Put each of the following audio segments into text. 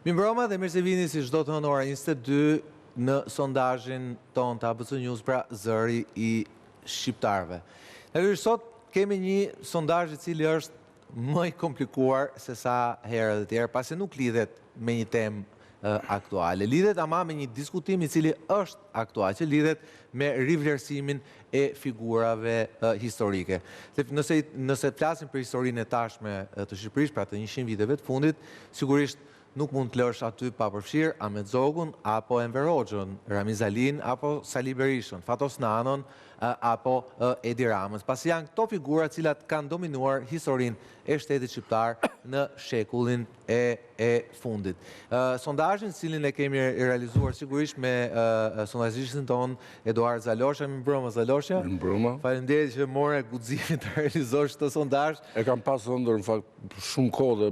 Mirëmbrëma dhe mirë se vini si çdo të hënë ora 22 në sondazhin ton të ABC News, pra zëri i shqiptarëve. Natyrisht sot kemi një sondazh i cili është më i komplikuar se sa herët e tjera, pasi nuk lidhet me një temë aktuale. Lidhet ama me një diskutim i cili është aktual, që lidhet me rivlerësimin e figurave historike. Nëse flasim për historinë e tashme të Shqipërisë, pra të 100 viteve të fundit, sigurisht nuk mund të lësh aty pa përfshirë Ahmet Zogun, apo Enver Hoxhën, Ramiz Alin, apo Sali Berishën, Fatos Nanon, apo Edi Ramës. Pasi janë këto figura cilat kanë dominuar historinë e shtetit shqiptar në shekullin e fundit. Sondazhin cilin e kemi realizuar sigurisht me sondazhistin ton Eduard Zalosha. Mirëmbrëma Zalosha. Mirëmbrëma. Faleminderit që more guximin të realizosh këtë sondazh. E kam pasur ndër në fakt shumë kohë dhe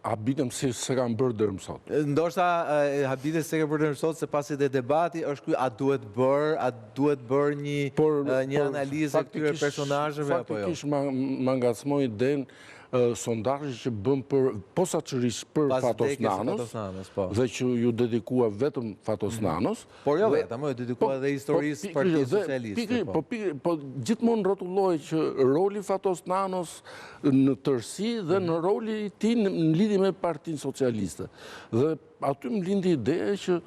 habitem se kam bërë deri më sot. Ndoshta habitet se ke bërë deri më sot, se pasi dhe debati është ky, a duhet bërë një analizë këtyre personazheve apo jo? Faktikisht ma ngacmoi idenë sondazhi që bëm për posaçërisht për Fatos Nanos, dhe që ju dedikua vetëm Fatos Nanos. Por jo vetëm, ju dedikua edhe historisë Partisë Socialiste. Po gjithmonë rrotullohej që roli Fatos Nanos në tërësi dhe në roli i tij në lidhje me Partinë Socialiste. Dhe aty më lindi ideja që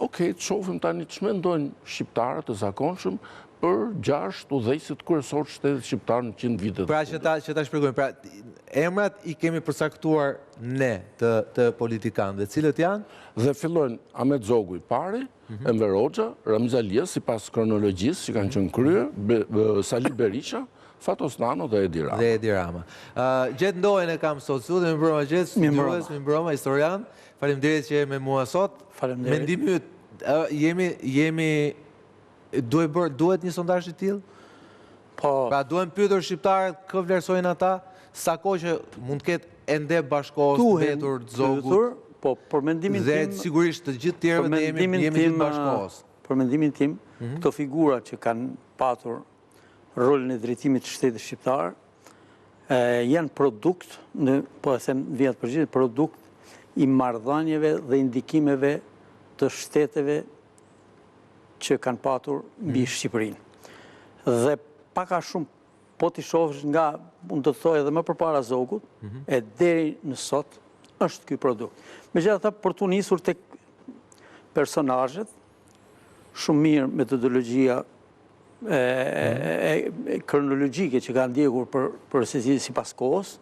okej, të shohim tani ç'mendojnë shqiptarët e zakonshëm për 6 udhëheqësit kryesor të shtetit shqiptar në 100 vitet. Pra që ta shpjegojmë, pra emrat i kemi përcaktuar ne të politikanëve, cilët janë? Dhe fillojnë Ahmet Zogu i pari, Enver Hoxha, Ramiz Alia sipas kronologjisë që kanë qenë kryer, Sali Berisha, Fatos Nano dhe Edi Rama. Gjet Ndohen e kam sot studio, mirëmbrëma Gjet, studiues, mirëmbrëma historian. Faleminderit që je me mua sot. Faleminderit. Mendimi jemi duhet një sondazh i tillë? Po. Pra duhen pyetur shqiptarët kë vlerësojnë ata, sa kohë që mund të ketë ende bashkohës mbetur Zogut. Po, për mendimin tim. Dhe sigurisht të gjithë tjerëve ne jemi gjithë bashkohës. Për mendimin tim, këto figura që kanë patur rolin e drejtimit të shtetit shqiptar janë produkt, po e them vjet përgjithë, produkt i marrëdhënieve dhe indikimeve të shteteve që kanë patur mbi Shqipërinë. Dhe paka shumë, po t'i shohësh nga, unë të thoj edhe më përpara Zogut, e deri në sot, është ky produkt. Megjithatë, për t'u nisur tek personazhet, shumë mirë metodologjia kronologjike që kanë ndjekur për sipas kohës,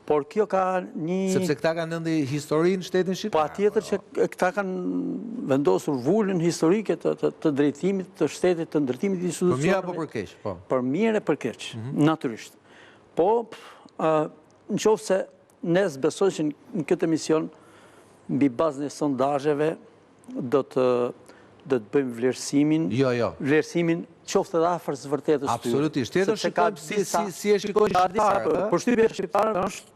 por kjo ka një... Sepse këta kanë lënë historinë shtetin shqiptar. Patjetër që këta kanë vendosur vulën historike të drejtimit të shtetit, të ndërtimit të institucioneve. Për mirë apo për keq? Po. Për mirë e për keq, natyrisht. Po, në qoftë se ne zbesoj që në këtë emision, mbi bazën e sondazheve, do të bëjmë vlerësimin. Jo. Vlerësimin qoftë edhe afër së vërtetës. Absolutisht. Tjetër shikojmë si e shikojnë shqiptarët. Përshtypja shqiptarëve është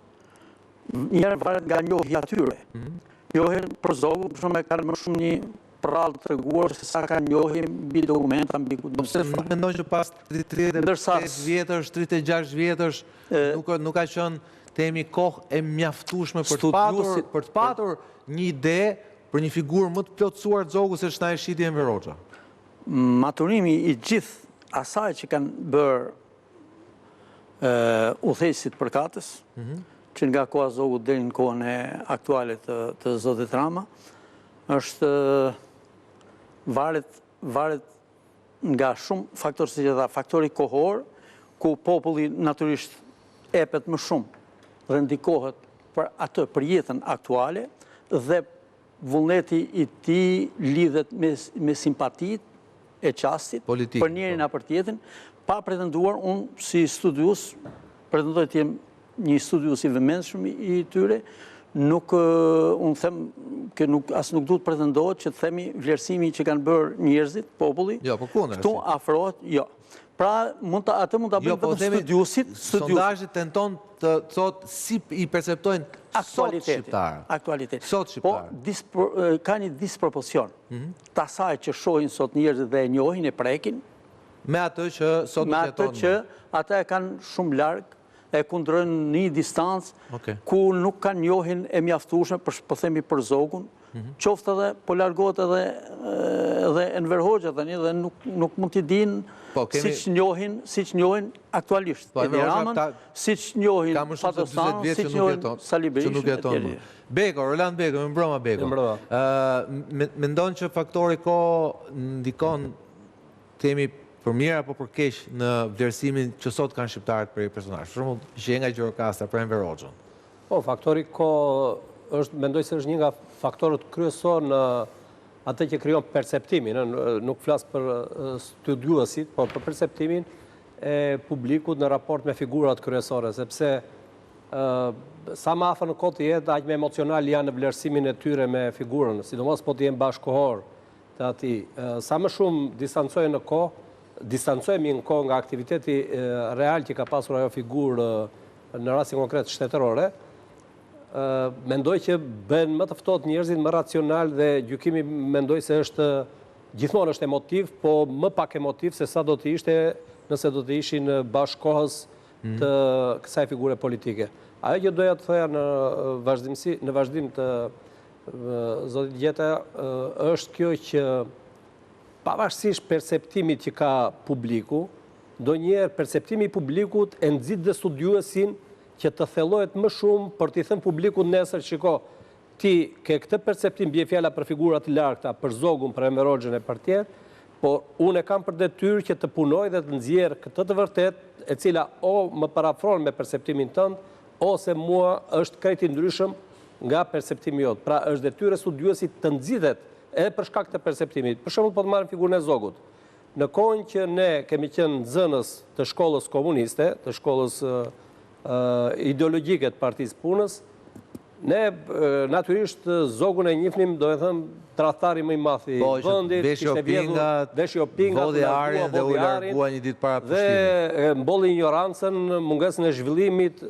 njerë varet nga njohja atyre. Njohjen për Zogun, për shumë e kanë më shumë një prallë të treguar se sa kanë njohje mbi dokumenta, mbi kudo. Pse mendoj që pas 38 vjetësh, 36 vjetësh, nuk ka qenë temi kohë e mjaftueshme për të patur një ide për një figurë më të plotësuar Zogu se ç'na e shiti Enver Hoxha. Maturimi i gjithë asaj që kanë bërë udhëheqësit përkatës, që nga koha Zogut deri në kohën e aktuale të Zotit Rama, është varet nga shumë faktorë, si që tha, faktori kohor, ku populli natyrisht epet më shumë dhe ndikohet për atë, për jetën aktuale, dhe vullneti i tij lidhet me simpatit e qastit për njërin apo tjetrin, pa pretenduar, unë si studius, pretendoj të jem një studius i vëmendshëm i tyre, unë them që as nuk duhet pretendohet që të themi vlerësimi që kanë bërë njerëzit, populli, këtu afrohet, jo. Pra, atë mund të bëjmë vetëm studiusit. Sondazhi tenton të thotë si i perceptojnë sot shqiptarët. Aktualitet. Sot shqiptarët. Po, ka një dispropocion të asaj që shohin sot njerëzit dhe e njohin, e prekin, me atë që sot me atë që ata e kanë shumë larg, e kundrojnë një distancë ku nuk kanë njohin e mjaftueshme, po themi për Zogun, qoftë edhe po largohet edhe Enver Hoxha tani dhe nuk mund t'i dinë siç njohin aktualisht. Edi Ramën, siç njohin Fatostan, siç njohin Sali Berishin. Beko, Roland Beko, më mbroma Beko. Mendon që faktori kohë ndikon temi për mirë apo për keq në vlerësimin që sot kanë shqiptarët për personazh. Për shembull, që nga Gjirokastra për Enver Hoxhën. Po, faktori kohë mendoj se është një nga faktorët kryesor në atë që krijon perceptimin, nuk flas për studiuesit, por për perceptimin e publikut në raport me figurat kryesore, sepse sa më afër në kohë të jetë, aq më emocional janë në vlerësimin e tyre me figurën, sidomos po të jenë bashkëkohor të atij. Sa më shumë distancohemi në kohë nga aktiviteti real që ka pasur ajo figurë në rastin konkret shtetërore, mendoj që bën më të ftohtë njerëzit, më racional dhe gjykimi mendoj se gjithmonë është emotiv, po më pak emotiv se sa do të ishte nëse do të ishin bashkëkohës të kësaj figure politike. Ajo që doja të thoja në vazhdim të zotit Gjeta është kjo që pavarësisht perceptimit që ka publiku, ndonjëherë perceptimi i publikut e nxit dhe studiuesin që të thellohet më shumë për t'i thënë publikut nesër, shiko, ti ke këtë perceptim, bie fjala për figura të largëta, për Zogun, për Enver Hoxhën e për tjerë, por unë e kam për detyrë që të punoj dhe të nxjerr këtë të vërtet, e cila o më parafron me perceptimin tënd, ose mua është krejt i ndryshëm nga perceptimi jot. Pra është detyrë studiuesit të nxitet edhe për shkak të perceptimit. Për shembull, po të marrim figurën e Zogut. Në kohën që ne kemi qenë nxënës të shkollës komuniste, të shkollës ideologjike të Partisë Punës, ne natyrisht Zogun e njihnim, do të them, tradhtari më i madh i vendit, kishte vjedhur veshi Opinga, vodhi Arin dhe u largua një ditë para pushtimit. Dhe mbolli ignorancën, mungesën e zhvillimit,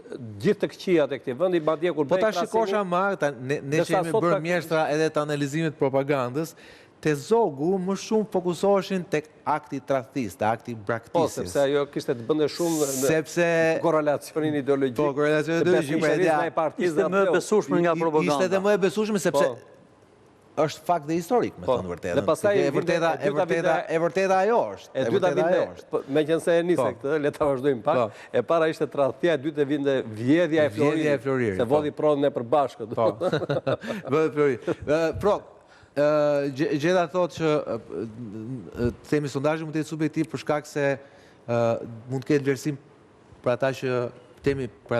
gjithë të këqijat e këtij vendi, madje kur po ta shikosha marrë, ne që jemi bërë mjeshtra edhe të analizimit propagandës, te Zogu më shumë fokusoheshin tek akti tradhtisë, akti braktisjes. Po, sepse ajo kishte të bënte shumë në korrelacionin ideologjik. Po, korrelacionin ideologjik. Ishte më e besueshme nga propaganda. Ishte edhe më e besueshme sepse është fakt dhe historik, me thënë vërtetën. Dhe pastaj e vërteta ajo është. E dyta vinte, meqense e nisi këtë, le ta vazhdojmë pak. E para ishte tradhtia, e dyta vinte vjedhja e Floririt. Se vodhi pronën e përbashkët. Po. Vjedhja e Florit. Gjeta thotë që themi sondazhi mund të jetë subjektiv për shkak se mund të ketë vlerësim për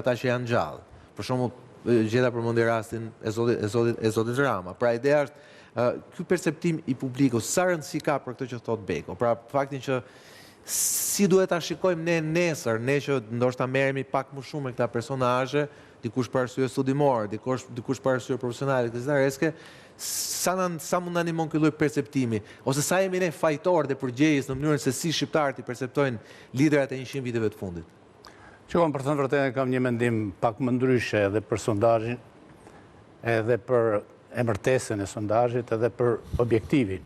ata që janë gjallë. Për shembull, Gjeta përmendi rastin e zotit Rama. Pra ideja është ky perceptim i publikut, sa rëndësi ka për këtë që thotë Beko. Pra faktin që si duhet ta shikojmë ne nesër, ne që ndoshta merremi pak më shumë me këta personazhe, dikush për arsye studimore, dikush për arsye profesionale, kësaj sa mund na ndihmon ky lloj perceptimi, ose sa jemi ne fajtorë dhe përgjegjës në mënyrën se si shqiptarët i perceptojnë liderat e 100 viteve të fundit. Qëmë për thënë vërtetë kam një mendim pak më ndryshe edhe për sondazhin, edhe për emërtesën e sondazhit, edhe për objektivin.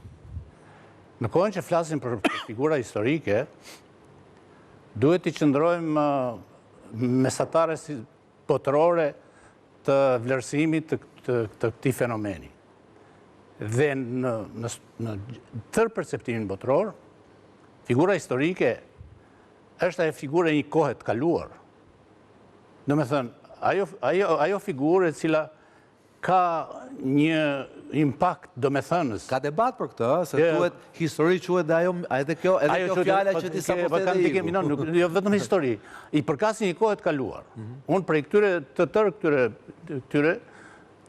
Në kohën që flasim për figura historike, duhet i qëndrojmë mesatares botërore të vlerësimit të këtij fenomeni. Dhe në tërë perceptimin botëror, figura historike është ajo figurë e një kohe të kaluar. Do me thënë, ajo figurë e cila ka një impakt, do me thënës. Ka debat për këtë, se tuhet histori quhet dhe edhe kjo fjala që ti sapo the dhe iku. Jo vetëm histori, i përkasin një kohë të kaluar. Unë prej këtyre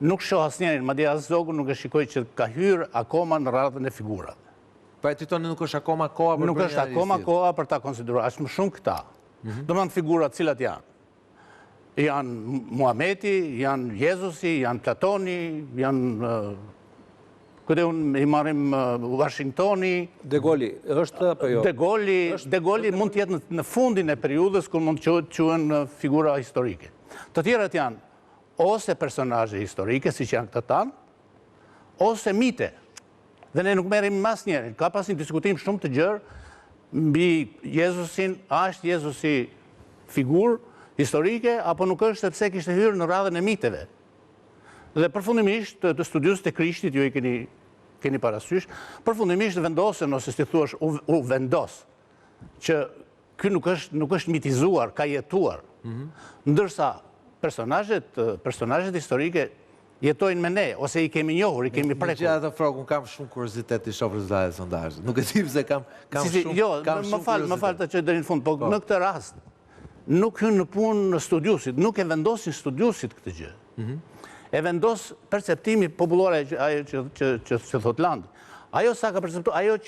nuk shoh asnjërin, madje as Zogun nuk e shikoj që ka hyrë akoma në radhën e figurave. Pra e titoni nuk është akoma koha për nuk është akoma koha për ta konsideruar, është më shumë këta. Do të thonë figurat cilat janë. Janë Muhameti, janë Jezusi, janë Platoni, janë këtë unë i marrim Washingtoni. De Gaulli, është apo jo? De Gaulli mund të jetë në fundin e periudhës kur mund të quhen figura historike. Të tjerat janë ose personazhe historike, siç janë këta tanë, ose mite. Dhe ne nuk merrim me asnjërin. Ka pas një diskutim shumë të gjerë mbi Jezusin, a është Jezusi figurë historike, apo nuk është sepse kishte hyrë në radhën e miteve. Dhe përfundimisht të studiusit e Krishtit, ju i keni parasysh, përfundimisht vendosën, ose si thuash, u vendos, që ky nuk është mitizuar, ka jetuar. Ndërsa personazhet historike jetojnë me ne, ose i kemi njohur, i kemi prekur. Gjë atë frok, unë kam shumë kuriozitet të shoh rezultatet e sondazhit. Nuk e di pse kam shumë. Jo, më fal të çoj deri në fund, po në këtë rast nuk hyn në punë studiusit, nuk e vendosin studiusit këtë gjë. E vendos perceptimi popullor, ajo që thot Landi. Ajo sa ka perceptuar, ajo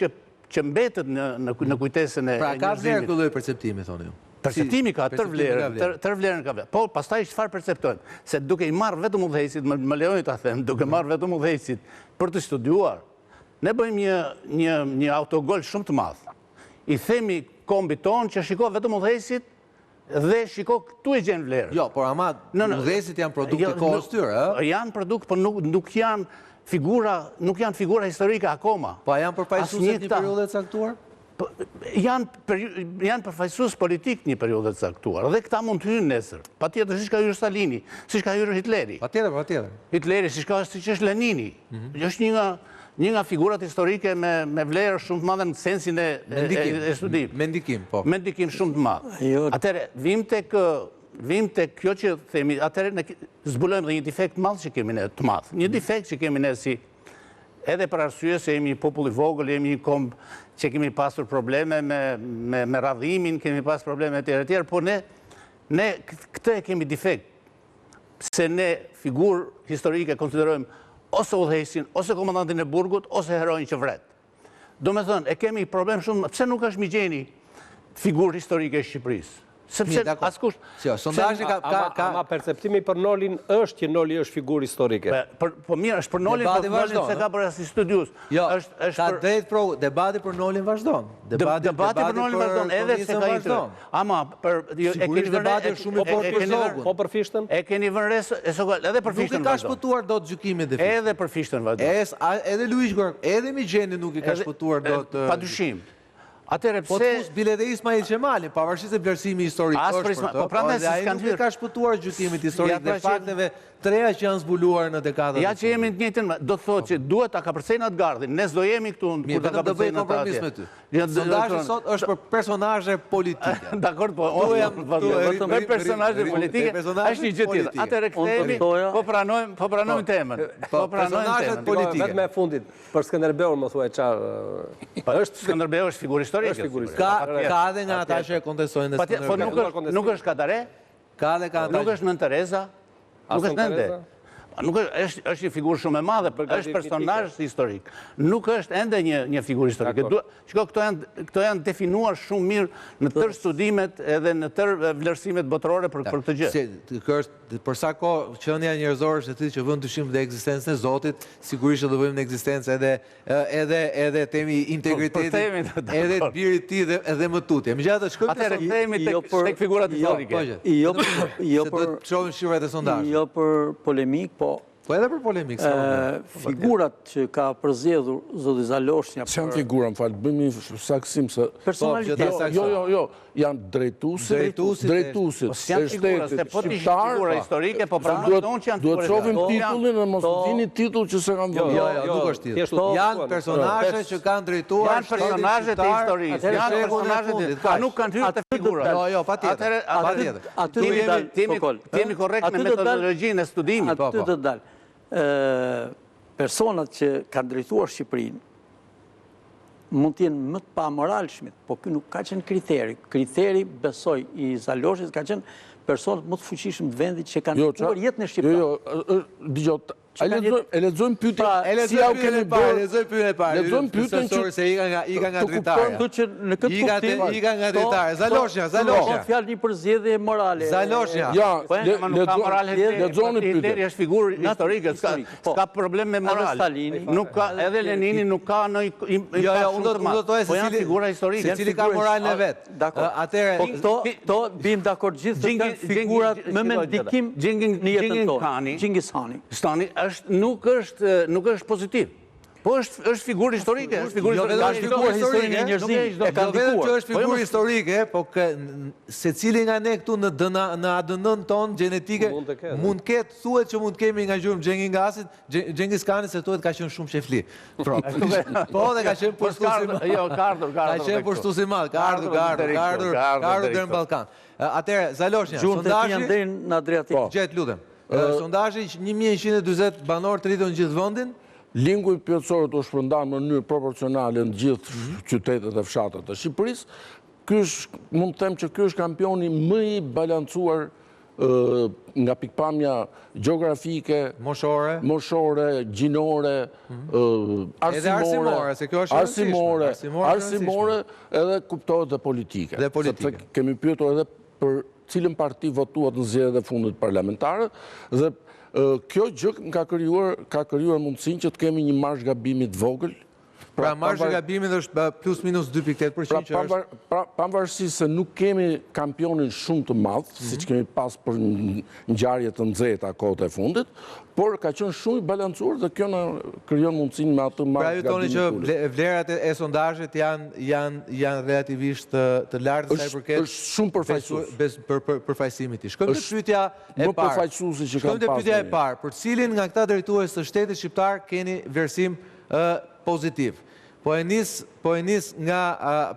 që mbetet në kujtesën e Pra ka vlerë njerëzimit. ky lloj perceptimi, thoni ju. Perceptimi ka tër Perceptimi ka vlerën ka vlerë. Po, pastaj çfarë perceptojnë? Se duke i marrë vetëm udhëheqësit, më lejoni ta them, duke marrë vetëm udhëheqësit për të studiuar, ne bëjmë një autogol shumë të madh. I themi kombit tonë që shiko vetëm udhëheqësit dhe shiko këtu e gjen vlerën. Jo, por ama udhëheqësit janë produkt të kohës tyre, ë? Janë produkt, por nuk janë figura historike akoma. Po janë përfaqësues një periudhe të caktuar? Janë përfaqësues politik një periudhe të caktuar, dhe këta mund të hynë nesër. Patjetër, siç ka hyrë Stalini, siç ka hyrë Hitleri. Patjetër. Hitleri, siç është Lenini. Është një nga figurat historike me vlerë shumë të madhe në sensin e studimit. Me ndikim, po. Me ndikim shumë të madh. Atëherë, vim tek kjo që themi, atëherë ne zbulojmë dhe një defekt madh që kemi ne të madh. Një defekt që kemi ne si edhe për arsye se jemi popull i vogël, jemi një kombë që kemi pasur probleme me radhimin, kemi pasur probleme të tjera, por ne këtë e kemi defekt. Se ne figurë historike konsiderojmë ose udhëheqësin, ose komandantin e burgut, ose heroin që vret. Do me thënë, e kemi problem shumë, pse nuk është migjeni figurë historike e Shqipërisë? Sepse askush... Ama perceptimi për Nolin është që Noli është figurë historike. Po mirë, është për Nolin, po Nolin se ka për asi studius. Jo, ka drejt pro, debati për Nolin vazhdon. Debati për Nolin vazhdon, edhe se ka i ama, sigurisht debati është shumë i fortë për Zogun. Po për Fishtën? E keni vënë edhe për Fishtën vazhdon. Nuk i ka shpëtuar dot gjykimit e Fishtën. Edhe për Fishtën vazhdon. Edhe Luish Gork, edhe Migjeni nuk i ka shpëtuar dot. Padyshim. Atëre pse... Po të fus bile dhe Ismail Qemali, pavarësisht se vlerësimi historik është për të, po prandaj ai nuk i ka shpëtuar gjykimit historik dhe fakteve treja që janë zbuluar në dekadat. Ja që jemi të njëjtën, do të thotë që duhet ta kapërcejnë atë gardhin. Ne s'do jemi këtu kur ta kapërcejnë atë atje. Me ty. Sondazhi sot është për personazhe politike. Dakor, po me personazhe politike është një gjë tjetër. Atëre kthehemi, po pranojmë temën. Po personazhet politike. Vetëm e fundit për Skënderbeun më thuaj çfarë. Është Skënderbeu është figurë historike. Ka edhe nga ata që e kontestojnë Skënderbeun. Nuk është Kadare? Ka dhe ka ata. Nuk është Nën Tereza? Nuk është ende. Është një figurë shumë e madhe, është personazh historik. Nuk është ende një figurë historike. Shiko, këto janë definuar shumë mirë në tërë studimet edhe në tërë vlerësimet botërore për këtë gjë. Për sa kohë qenia njerëzore është e tillë që vën dyshim dhe ekzistencën e Zotit, sigurisht do vëmë në ekzistencë edhe temi integritetit, edhe të birit të tij edhe më tutje. Megjithatë, shkojmë atëherë kthehemi tek figurat historike. Jo për shohim shifrat e sondazhit. Jo për polemik, po edhe për polemik. Figurat që ka përzgjedhur zoti Zaloshnja. Çan figura, më fal, bëjmë një saksim se personalitet. Jo, janë drejtuesit. Janë figura, se po ti figura historike, po pranon që janë. Duhet të shohim titullin e mos vini titull që se kanë vënë. Jo, nuk është titull. Janë personazhe që kanë drejtuar. Janë personazhe të historisë. Janë personazhe të nuk kanë hyrë te figura. Jo, patjetër. Jemi korrekt me metodologjinë e studimit. Aty të dalë. Personat që kanë drejtuar Shqipërinë mund të jenë më të pamoralshmit, po ky nuk ka qenë kriteri. Kriteri, besoj, i Zaloshit ka qenë personat më të fuqishëm të vendit që kanë jetuar jetën e shqiptarëve. Jo, dëgjoj, e lexojmë pyetjen, si ja u keni bërë? Lexojmë pyetjen e parë. Lexojmë pyetjen që se i ka nga dritarja. Që në këtë kuptim i ka nga dritarja. Zaloshja. Po fjalë një përzgjedhje morale. Zaloshja. Ja, lexoni pyetjen. Është figurë historike, s'ka problem me moral. Nuk ka, edhe Lenini nuk ka ndonjë unë do të thoj se janë figura historike. Secili ka moralin e vet. Atëherë këto bim dakord gjithë se figurat më me ndikim në jetën tonë. Gjingis Hani. Nuk është pozitiv. Po është figurë historike, është figurë Jo vetëm Ka është shpjeguar figurë historinë e historike, njerëzimit, e ka jo vetëm që ndikuar. është figurë historike, po secili nga ne këtu në ADN-n ton gjenetike mund ketë, thuhet që mund kemi nga gjurmë Xhengis Kani se thuhet ka qenë shumë shefli. Po dhe ka qenë pushtues i madh. Jo, ka ardhur. Ka qenë pushtues i madh, ka ardhur deri në Ballkan. Atëherë, Zaloshnja, Gjurmë të janë sondazhi, deri në Adriatik. gjet lutem. Sondazhi 1140 banor të rritur në gjithë vendin. Lingu i plotësorët u shpërndan në mënyrë proporcionale në gjithë qytetet e fshatat të Shqipërisë. Mund të them që ky është kampioni më i balancuar nga pikpamja gjeografike, moshore, gjinore, arsimore, edhe kuptohet dhe politike. Sepse kemi pyetur edhe për cilën parti votuat në zgjedhjet e fundit parlamentare dhe kjo gjë ka krijuar mundësinë që të kemi një marsh gabimi të vogël. Pra marshi i gabimit është plus minus 2.8% që është. Pavarësisht se nuk kemi kampionin shumë të madh, siç kemi pas për ngjarje të nxehta kohët e fundit, por ka qenë shumë i balancuar dhe kjo na krijon mundësinë me atë marsh gabimi. Pra ju thoni që vlerat e sondazhit janë relativisht të larta sa i përket. Është shumë përfaqësues përfaqësimit i. Shkojmë te pyetja e parë. Më përfaqësuesi që kam pasur. Shkojmë te pyetja e parë. Për cilin nga këta drejtues të shtetit shqiptar keni versim pozitiv? Po e nis nga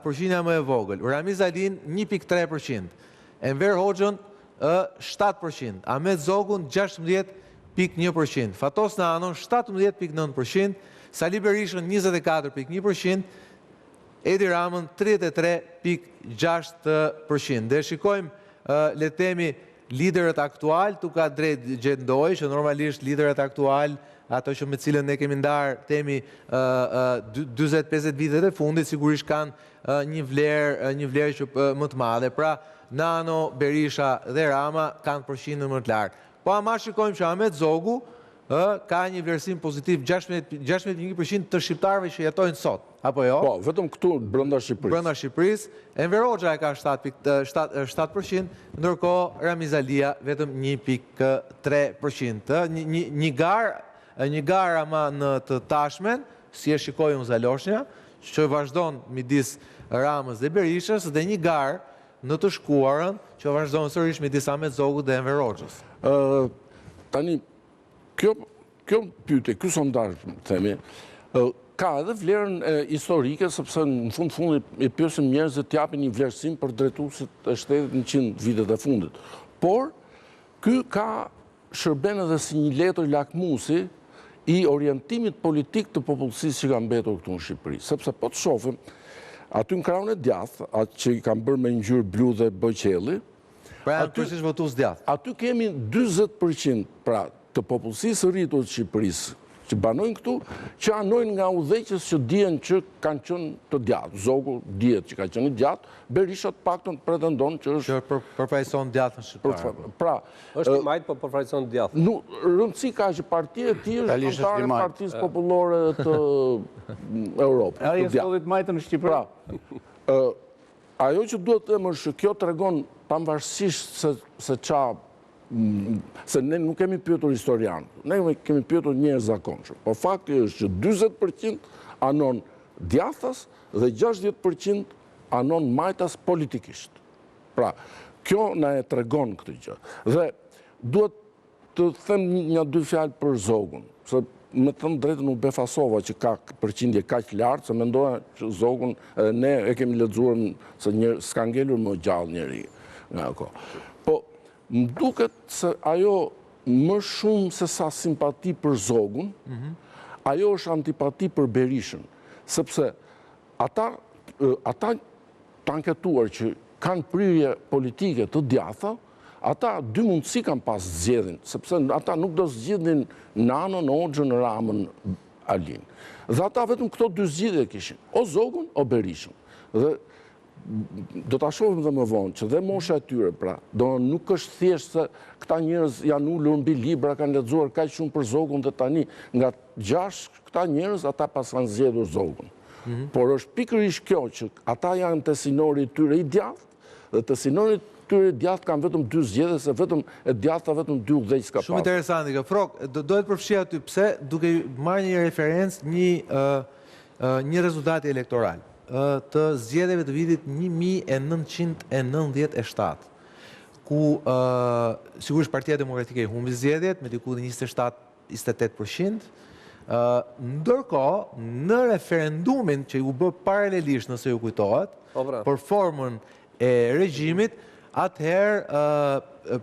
përqindja më e vogël. Ramiz Alin 1.3%, Enver Hoxhën 7%, Ahmet Zogun 16.1%, Fatos Nanon 17.9%, Sali Berishën 24.1%, Edi Ramën 33.6%. Dhe shikojmë, le të themi, liderët aktual, tu ka drejt gjendoj, që normalisht liderët aktual, ato që me cilën ne kemi ndarë, temi 20-50 vitet e fundit, sigurisht kanë një vlerë që më të madhe. Pra, Nano, Berisha dhe Rama kanë përqindjen më të lartë. Po ama shikojmë që Ahmet Zogu ka një vlerësim pozitiv 16.1% të shqiptarëve që jetojnë sot. Apo jo? Po, vetëm këtu brenda Shqipërisë. Brenda Shqipërisë. Enver Hoxha e ka 7%, ndërkohë Ramiz Alia vetëm 1.3%. Një garë ama në të tashmen, si e shikoj unë Zaloshnja, që vazhdon midis Ramës dhe Berishës, dhe një garë në të shkuarën, që vazhdon sërish midis Ahmet Zogut dhe Enver Hoxhës. Tani, kjo pyetje, ky sondazh, themi, ka edhe vlerën historike, sepse në fundi i pyesim njerëzit të japin një vlerësim për drejtuesit e shtetit në 100 vitet e fundit. Por, ky ka shërben edhe si një letër lakmusi i orientimit politik të popullsisë që ka mbetur këtu në Shqipëri. Sepse po të shohim, aty në krahun e djathtë, atë që i kanë bërë me ngjyrë blu dhe bëjqelli, pra janë kryesisht votues djathtë. Aty kemi 40% pra të popullsisë rritur të Shqipërisë që banojnë këtu, që anojnë nga udhëheqës që dihen që kanë qenë të djathtë. Zogu dihet që ka qenë i djathtë, Berisha të paktën pretendon që është përfaqëson djathtën shqiptare. Pra, është i majtë, po përfaqëson djathtën. Rëndësi ka që partia e tij është anëtare e Partisë Popullore të Europës. Ai është sollit majtë në Shqipëri. Ajo që duhet të them është që kjo tregon pavarësisht se se ne nuk kemi pyetur historian, ne kemi pyetur njerëz zakonshëm. Po fakti është që 40% anon djathtas dhe 60% anon majtas politikisht. Pra, kjo na e tregon këtë gjë. Dhe duhet të them një dy fjalë për Zogun, se me thënë drejtën u befasova që ka përqindje kaq lartë, se mendoja që Zogun ne e kemi lexuar se s'ka ngelur më gjallë njeri nga ako. Po, më duket se ajo më shumë se sa simpati për Zogun, ajo është antipati për Berishën, sepse ata të anketuar që kanë prirje politike të djatha, ata dy mundësi kanë pas zgjedhin, sepse ata nuk do zgjidhin Nanon, Hoxhën, Ramën, Alin. Dhe ata vetëm këto dy zgjidhje kishin, o Zogun, o Berishën. Dhe do ta shohim dhe më vonë që dhe mosha e tyre, pra, nuk është thjesht se këta njerëz janë ulur mbi libra, kanë lexuar kaq shumë për Zogun dhe tani nga 6 këta njerëz ata pas kanë zgjedhur Zogun. Por është pikërisht kjo që ata janë te sinori i tyre i djathtë dhe te sinori këtyre djathtë kanë vetëm 2 zgjedhje, se vetëm e djathta vetëm 2 udhëheqës ka Shumë pasur. interesant, Frok, do të përfshi aty pse duke marrë një referencë një rezultati elektoral të zgjedhjeve të vitit 1997, ku sigurisht Partia Demokratike i humbi zgjedhjet me diku 27-28%, ndërkohë në referendumin që u bë paralelisht, nëse ju kujtohet, për formën e regjimit, atëherë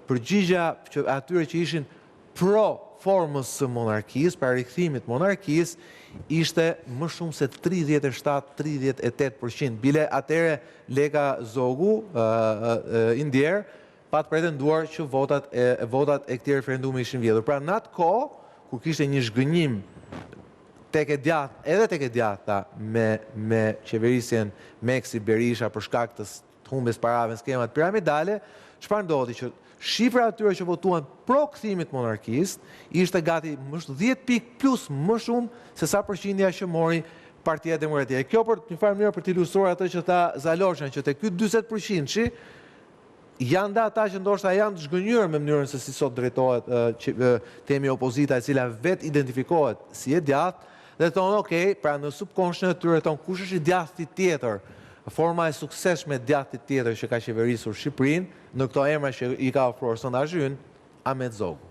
përgjigja që atyre që ishin pro formës së monarkisë, pra rikthimit monarkisë, ishte më shumë se 37-38%. Bile atëherë Leka Zogu, indjer, patë pretenduar që votat e këtij referendumi ishin vjedhur. Pra në atë kohë, kur kishte një zhgënjim edhe tek e djathta me qeverisjen Meksi Berisha për shkak të humbjes parave në skemat piramidale, çfarë ndodhi që shifra atyre që votuan pro kthimit monarkisë ishte gati 10 pikë plus më shumë se sa përqindja që mori Partia Demokratike. Kjo për një farë mënyrë për të ilustruar atë që tha Zaloshan, që tek ky 40% janë ata që ndoshta janë të zhgënjur me mënyrën se si sot drejtohet temi opozita, e cila vet identifikohet si e djathtë, dhe thonë, okej, pra në subkonshën e tyre thonë kush është i djathti tjetër, forma e suksesshme e djathtit tjetër që ka qeverisur Shqipërinë, në këto emra që i ka ofruar sondazhi ynë, Ahmet Zogu.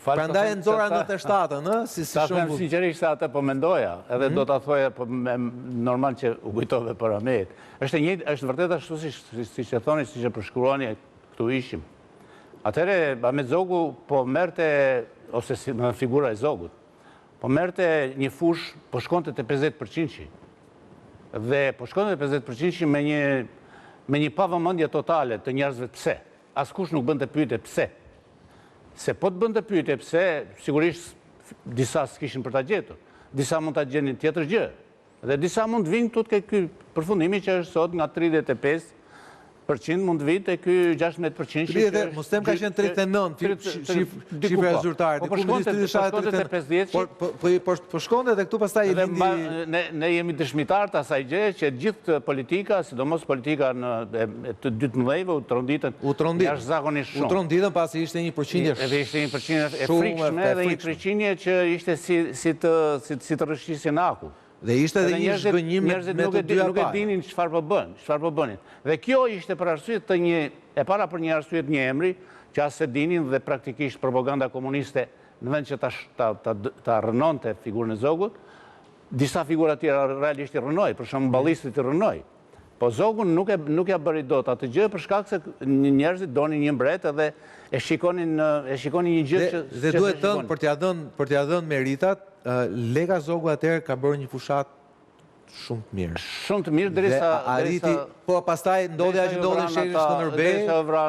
Prandaj e nxora 97-ën, si shumë. Ta them sinqerisht se atë po mendoja, edhe do ta thoja normal që u kujtove për Ahmet. Është vërtet ashtu siç e thoni, siç e përshkruani këtu ishim. Atëherë Ahmet Zogu po merrte, ose si në figura e Zogut, po merrte një fush, po shkonte te 50%. Dhe po shkonte te 50% me një pavëmendje totale të njerëzve. Pse? Askush nuk bënte pyetje pse. Se po të bënte pyetje pse, sigurisht disa s'kishin për ta gjetur. Disa mund ta gjenin tjetër gjë. Dhe disa mund të vinë tutje ky përfundimi që është sot nga 35% mund të vinë te ky 16%. Mos them ka qenë 39 shifra zyrtare. Po shkonte te 50. Po shkonte dhe këtu pastaj i lindi. Ne jemi dëshmitar të asaj gjë që gjithë politika, sidomos politika të 12-ve u tronditën jashtëzakonisht shumë. U tronditën pasi ishte një përqindje edhe ishte një përqindje e frikshme dhe një përqindje që ishte si të rrëshqisjen aku. Dhe ishte edhe një zhgënjim me të dyja nuk e dinin çfarë po bënin. Dhe kjo ishte për arsye të e para për një arsye të një emri që as e dinin dhe praktikisht propaganda komuniste në vend që ta rënonte figurën e Zogut, disa figura tjera realisht i rënoi, për shembull ballistit i rënoi. Po Zogun nuk ja bëri dot atë gjë për shkak se njerëzit donin një mbret edhe e shikonin një gjë që dhe duhet thënë për t'ia dhënë meritat, Leka Zogu atëherë ka bërë një fushat shumë të mirë. Shumë të mirë derisa arriti, po pastaj ndodhi ajo që ndodhi në Sheshin Skënderbej.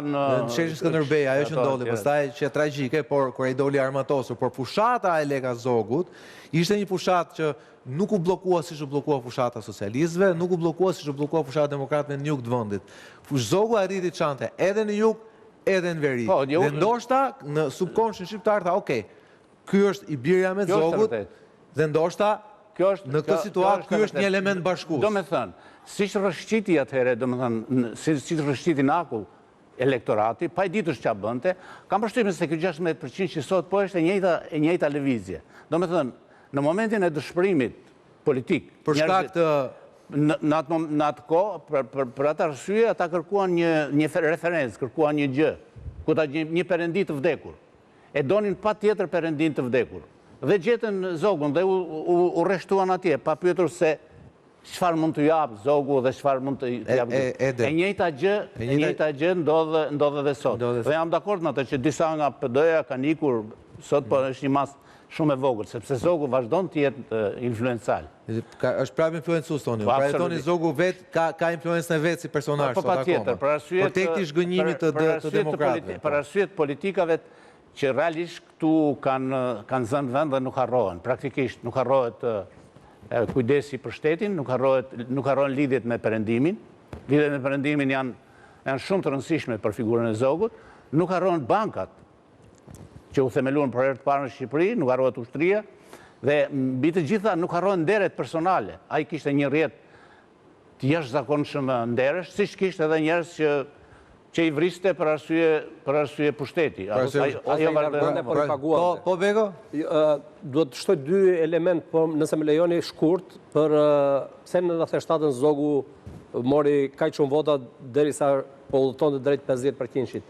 Në Sheshin Skënderbej ajo që ndodhi, pastaj që tragjike, por kur ai doli armatosur, por fushata e Leka Zogut ishte një fushat që nuk u bllokua siç u bllokua fushata socialistëve, nuk u bllokua siç u bllokua fushata demokratëve në jug të vendit. Zogu arriti çante edhe në jug, edhe në veri. Dhe ndoshta në subkonshën shqiptar tha, okay, ky është i biri Ahmet Zogut, dhe ndoshta në këtë situatë ky është një element bashkues. Do me thënë, siç rrëshqiti atëherë, do me thënë, siç rrëshqiti në akull elektorati, pa i ditur ç'a bënte, kam përshtypjen se ky 16% që sot po është e njëjta lëvizje. Do me thënë, në momentin e dëshpërimit politik, për shkak të në atë kohë, për atë arsye, ata kërkuan një referencë, kërkuan një gjë, ku ta një perëndi të vdekur. E donin patjetër perëndin të vdekur. Dhe gjetën Zogun dhe u rreshtuan atje, pa pyetur se çfarë mund të jap Zogu dhe çfarë mund të jap. E njëjta gjë ndodhe dhe sot. Dhe jam dakord në atë që disa nga PD-ja kanë ikur, sot po është një mas shumë e vogël, sepse Zogu vazhdon të jetë influencal. Është prapë influencues toni. Pra e thoni Zogu vet ka influencën e vet si personazh sot akoma. Po patjetër, për tek të zhgënjimit të demokratëve. Për arsye të politikave që realisht këtu kanë zënë vend dhe nuk harrohen. Praktikisht nuk harrohet kujdesi për shtetin, nuk harrohen lidhjet me perëndimin. Lidhjet me perëndimin janë shumë të rëndësishme për figurën e Zogut. Nuk harrohen bankat që u themeluan për herë të parë në Shqipëri, nuk harrohet ushtria dhe mbi të gjitha nuk harrohen deret personale. Ai kishte një rrjet të jashtëzakonshëm nderesh, siç kishte edhe njerëz që i vriste për arsye pushteti. Po, Beko? Duhet të shtoj dy element, po nëse më lejoni shkurt, për pse në 97-ën Zogu mori kaq shumë vota derisa po udhëtonte drejt 50%.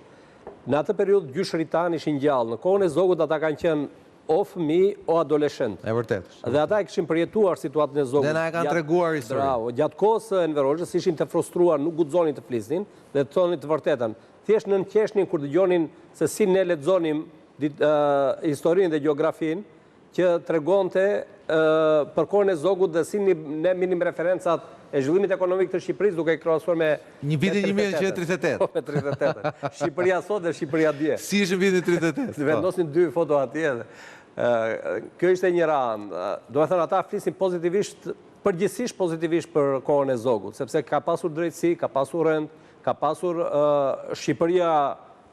Në atë periudhë gjyshërit tanë ishin gjallë. Në kohën e Zogut ata kanë qenë o fëmijë o adoleshent. E vërtet. Dhe ata e kishin përjetuar situatën e Zogut. Dhe na e kanë treguar historinë. Bravo. Gjatë kohës së Enver Hoxhës ishin të frustruar, nuk guxonin të flisnin dhe të thonin të vërtetën. Thjesht nënqeshnin kur dëgjonin se si ne lexonim historinë dhe gjeografinë që tregonte për kohën e Zogut dhe si ne minim referencat e zhvillimit ekonomik të Shqipërisë duke i krahasuar me një vitin 1938. Me 38. Shqipëria sot dhe Shqipëria dje. Si ishte viti 38? Vendosin dy foto atje. Kjo ishte një ranë. Do të thënë ata flisin pozitivisht, përgjithsisht pozitivisht për kohën e Zogut, sepse ka pasur drejtësi, ka pasur rend, ka pasur Shqipëria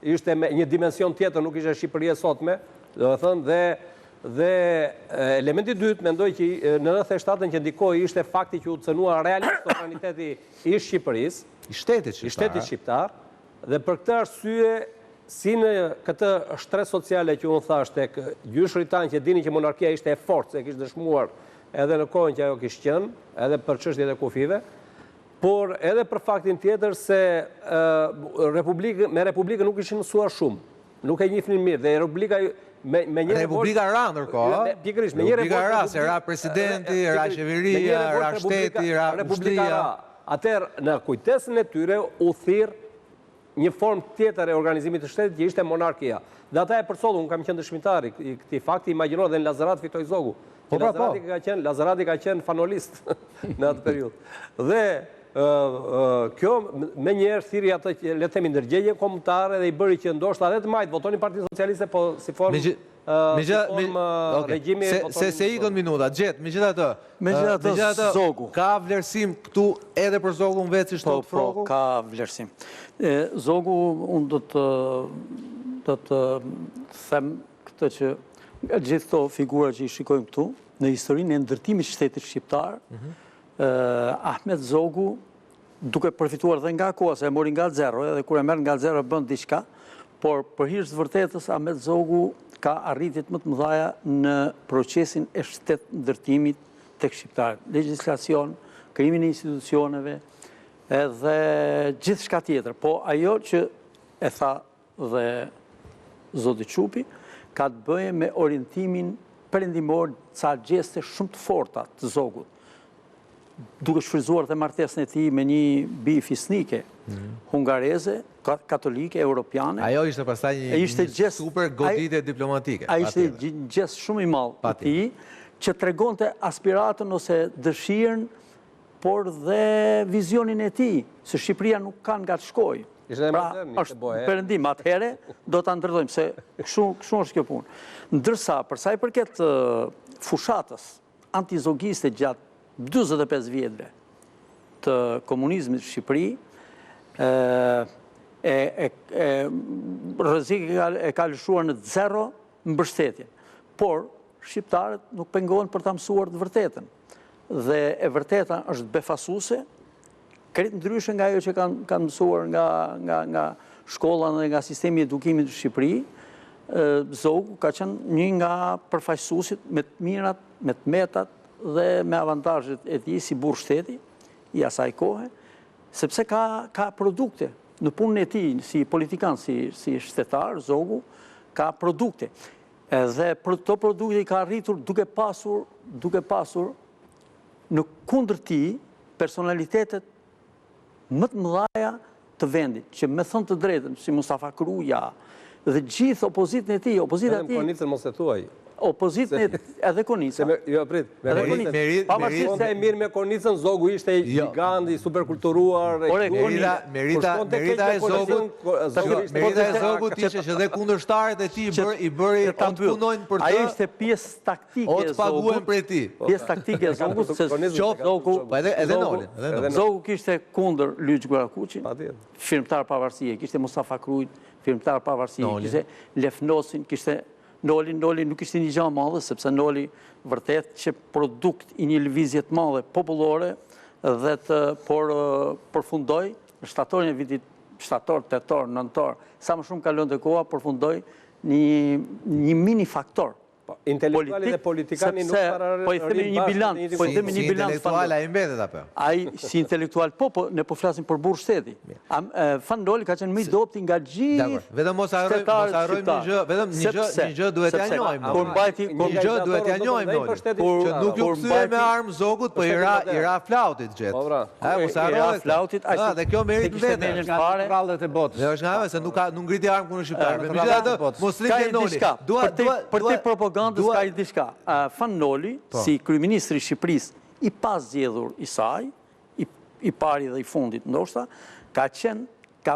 ishte me një dimension tjetër, nuk ishte Shqipëria sotme, do të thënë dhe elementi dytë mendoj që në 97-ën që ndikoi ishte fakti që u cënua realisht sovraniteti i Shqipërisë, i shtetit shqiptar, dhe për këtë arsye si në këtë shtresë sociale që unë thash tek gjyshërit tanë që dini që monarkia ishte e fortë, se kishte dëshmuar edhe në kohën që ajo kishte qenë, edhe për çështjet e kufive, por edhe për faktin tjetër se me Republikën nuk ishin mësuar shumë, nuk e njihnin mirë dhe Republika ra ndërkohë. Pikërisht, Republika ra, se ra presidenti, ra qeveria, ra shteti, ra ushtria. Atëherë në kujtesën e tyre u thirr një formë tjetër e organizimit të shtetit që ishte monarkia. Dhe ata e përsollu, unë kam qenë dëshmitar i këtij fakti, imagjino dhe në Lazarat fitoi Zogu. Lazarati ka qenë fanolist në atë periudhë. Dhe kjo me njerë thiri atë që le të themi ndërgjegje kombëtare dhe i bëri që ndoshta edhe të majtë votonin Partinë Socialiste, po si formë regjimi... Se ikën minuta, megjithatë Zogu. Ka vlerësim këtu edhe për Zogun vetë si shtot Froku? Po, ka vlerësim. Zogu, unë do të them këtë që gjithë këto figura që i shikojmë këtu, në historinë e ndërtimit shtetit shqiptar, Ahmet Zogu, duke përfituar dhe nga koha, se e mori nga zero, edhe kur e merr nga zero bën diçka, por për hir të vërtetës, Ahmet Zogu ka arritjet më të mëdha në procesin e shtet ndërtimit tek shqiptarët. Legjislacion, krijimin e institucioneve, edhe gjithçka tjetër. Po ajo që e tha dhe zoti Çupi, ka të bëjë me orientimin perëndimor ca gjeste shumë të forta të Zogut, duke shfryzuar dhe martesën e tij me një bi fisnike, hungareze, katolike, europiane. Ajo ishte pastaj një super goditje diplomatike. Ai ishte një gest shumë i madh i tij, që tregonte aspiratën ose dëshirën, por dhe vizionin e tij, se Shqipëria nuk ka nga të shkojë. Pra, është perëndim, atëherë do ta ndërtojmë, se kështu është kjo punë. Ndërsa, për sa i përket fushatës antizogiste gjatë 45 vjetëve të komunizmit në Shqipëri, rreziqi e ka lëshuar në zero mbështetjen. Por, shqiptarët nuk pengohen për ta mësuar të vërtetën. Dhe e vërteta është befasuese, krejt ndryshe nga ajo që kanë mësuar nga shkolla dhe nga sistemi i edukimit në Shqipëri. Zogu ka qenë një nga përfaqësuesit me të mirat, me të metat dhe me avantazhet e tij si burr shteti i asaj kohe, sepse ka produkte në punën e tij si politikan, si shtetar, Zogu ka produkte. Dhe për këto produkte i ka arritur duke pasur në kundër tij personalitetet më të mëdha të vendit, që me thënë të drejtën, si Mustafa Kruja dhe gjithë opozitën e tij, opozita e tij. Konicën mos e thuaj. Opozitën edhe Konica. Jo, prit. Pavarësisht se e mirë me Konicën, Zogu ishte gigant i superkulturuar. Merita e Zogut ishte që dhe kundërshtarët e tij i bëri të punojnë për të. Ai ishte pjesë taktike o të paguhen për ti. Pjesë taktike e Zogut, se Zogu kishte kundër Lyç Gurakuçin, firmtar pavarësie, kishte Mustafa Krujt, firmtar pavarësie, kishte Lefnosin, kishte Noli nuk ishte një gjë e madhe, sepse Noli vërtet që produkt i një lëvizje të madhe popullore dhe por përfundoi në shtatorin e vitit shtator, tetor, nëntor, sa më shumë kalon të koha, përfundoi një mini faktor. Intelektuali dhe politikani nuk po i themi një bilanc, po i themi një bilanc intelektual ai mbetet apo? Ai si intelektual ne po flasim për burr shteti. Fanoli ka qenë më i dobët nga gjithë. Vetëm mos harrojmë një gjë, vetëm një gjë duhet t'ia njohim. Kur mbajti, një gjë duhet t'ia njohim. Që nuk ju kthye me armë zogut, po i ra flautit gjet. Mos harroj flautit, dhe kjo merit vetë. Rallet e botës. Dhe është nga se nuk ngriti armë kundër shqiptarëve. Megjithatë, mos rritet Noli. Për te propagandës ka i diçka. Fanoli, si kryeministri i Shqipërisë i pazgjedhur i saj, i pari dhe i fundit ndoshta, ka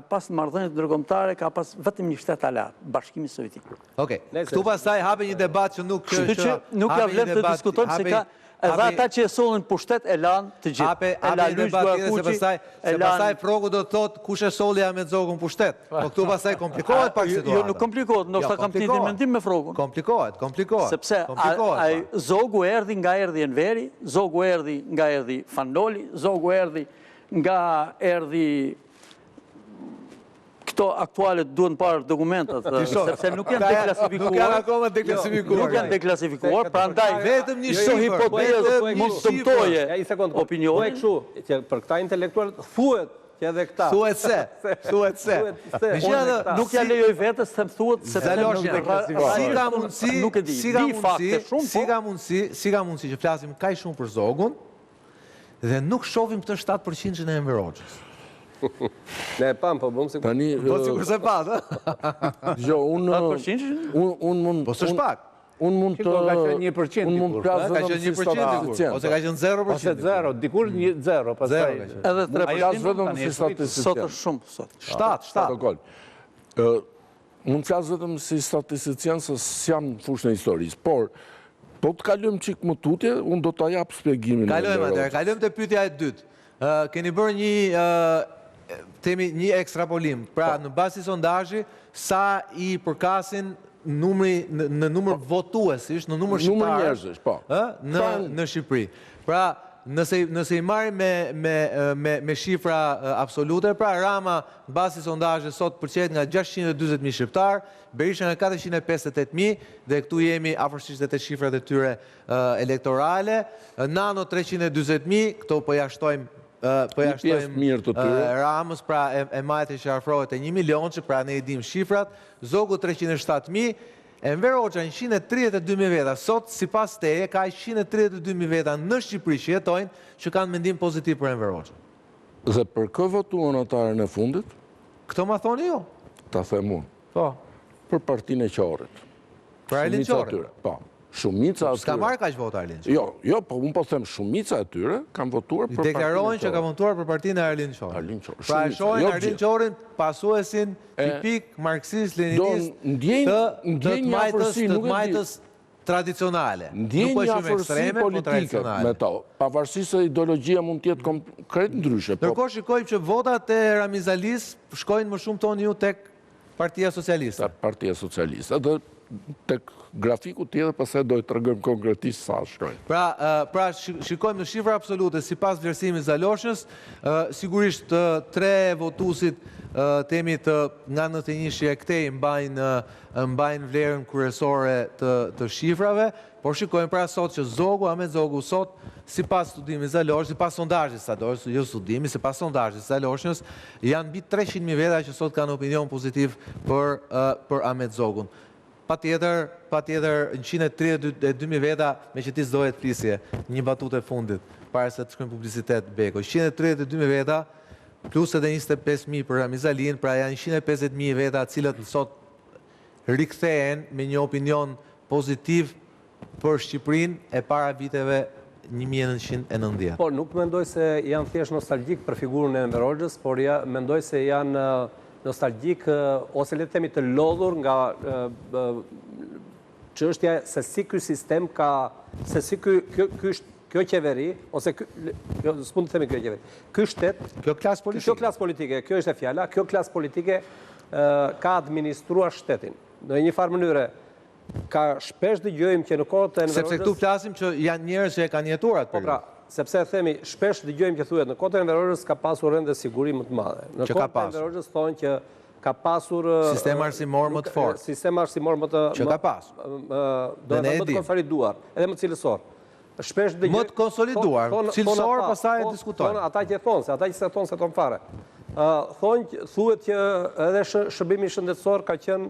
pas marrëdhënie ndërkombëtare, ka pas vetëm një shtet ala, Bashkimi Sovjetik. Okej. Këtu pastaj hape një debat që nuk ja vlen të diskutojmë se ka edhe ata që e sollin pushtet e lanë të gjithë. Hape një debat tjetër se pastaj Frogu do të thotë kush e solli Ahmetzogun pushtet. Po këtu pastaj komplikohet pak situata. Jo, nuk komplikohet, ndoshta kam të njëjtin mendim me Frogun. Komplikohet. Sepse ai Zogu erdhi nga erdhi Enveri, Zogu erdhi nga erdhi Fanoli, Zogu erdhi nga erdhi këto aktualet duhen parë dokumentat, sepse nuk janë deklasifikuar. Nuk janë akoma deklasifikuar. Nuk janë deklasifikuar, prandaj vetëm një hipotezë mund të dëmtojë opinionin. Kështu, që për këta intelektual thuhet që edhe këta. Thuhet se. Nuk ja lejoj vetes të thuhet se si ka mundësi që flasim kaq shumë për Zogun dhe nuk shohim këtë 7% e Enver Hoxhës. Ne e pam, po bëmë sikur. Tani, po sikur se pa, jo, unë mund... Po së shpak. Unë mund të... Ka qenë 1%. Unë mund të plasë vetëm si statistikë. Ose ka qenë 0%. Ose 0, dikur 0, pastaj. Edhe 3%. Vetëm si statistikë. Sot është shumë, sot. 7. Mund të flasë vetëm si statistikën se s'jam fushë në historisë, por po të kalojmë çik më tutje, unë do ta jap shpjegimin. Kalojmë te pyetja e dytë. Keni bërë një ekstrapolim. Pra, në bazë të sondazhi, sa i përkasin në numër votuesish, në numër shqiptar. Numër njerëzish, po. Në Shqipëri. Pra, nëse i marrim me shifra absolute, pra Rama në bazë të sondazhit sot përqet nga 640.000 shqiptar, Berisha nga 458.000 dhe këtu jemi afërsisht te shifrat e tyre elektorale, Nano 340.000, këto po jashtojmë Ramës, pra e majtë që afrohet e 1 milion, që pra ne i dim shifrat, Zogu 307.000, Enver Hoxha 132.000 veta. Sot, si pas teje, ka 132.000 veta në Shqipëri që jetojnë, që kanë mendim pozitiv për Enver Hoxha. Dhe për kë votuan atarën e fundit? Këto ma thoni jo? Ta them unë. Po. Për partinë e Qorrit. Për Arlind Qorrin? Po. Shumica atyre. S'ka marrë kaq vota Arlind Qorri. Jo, po unë po them shumica atyre kanë votuar për partinë e Qorrit. Deklarojnë që ka votuar për partinë e Arlind Qorrit. Pra e shohin Arlind Qorrin pasuesin tipik marksist leninist të majtës tradicionale. Ndjen një afërsi politike me to. Pavarësisht se ideologjia mund të jetë konkret ndryshe. Ndërkohë shikojmë që votat e Ramiz Alis shkojnë më shumë toni ju tek Partia Socialiste. Partia Socialiste. Dhe tek grafiku tjetër pastaj do të tregojmë konkretisht sa shkojnë. Pra shikojmë në shifra absolute sipas vlerësimit Zaloshës, sigurisht 3 votuesit temi nga 91 e këtej mbajnë vlerën kryesore të shifrave, por shikojmë pra sot që Ahmet Zogu sot, sipas studimit Zaloshës, sipas sondazhit Zaloshës, jo studimi, sipas sondazhit Zaloshës, janë mbi 300.000 veta që sot kanë opinion pozitiv për Ahmet Zogun. Patjetër, 132.000 veta me që ti s'dohet flisje, një batut e fundit, para se të shkojnë publicitet Beko. 132.000 veta, plus edhe 25.000 për Ramiz Alin, pra janë 150.000 veta cilët sot rikthehen me një opinion pozitiv për Shqipërinë e para viteve 1990. Por nuk mendoj se janë thjesht nostalgjik për figurën e Enver Hoxhës, por mendoj se janë nostalgjik ose le të themi të lodhur nga çështja se si ky sistem ka, se si kjo qeveri, ose s'mund të themi kjo qeveri, ky shtet, kjo klasë politike, kjo është e fjala, kjo klasë politike ka administruar shtetin. Në një farë mënyre, ka shpesh dëgjojmë që në kohët e Enver Hoxhës... Sepse këtu flasim që janë njerëz që e kanë jetuar atë periudhë. sepse themi, shpesh dëgjojmë që thuhet në kohën e Enver Hoxhës ka pasur rende siguri më të madhe. Në Që ka kohën e pasur. Enver Hoxhës thonë që ka pasur Sistem arsimor më të fortë. Sistem arsimor më të Që ka pasur. do të më të konsoliduar, edhe më cilësor. Shpesh dëgjoj Më të konsoliduar, cilësor pastaj e diskutojmë. Ata që thonë, se ata që se thonë fare. Thuhet që edhe shërbimi shëndetësor ka qenë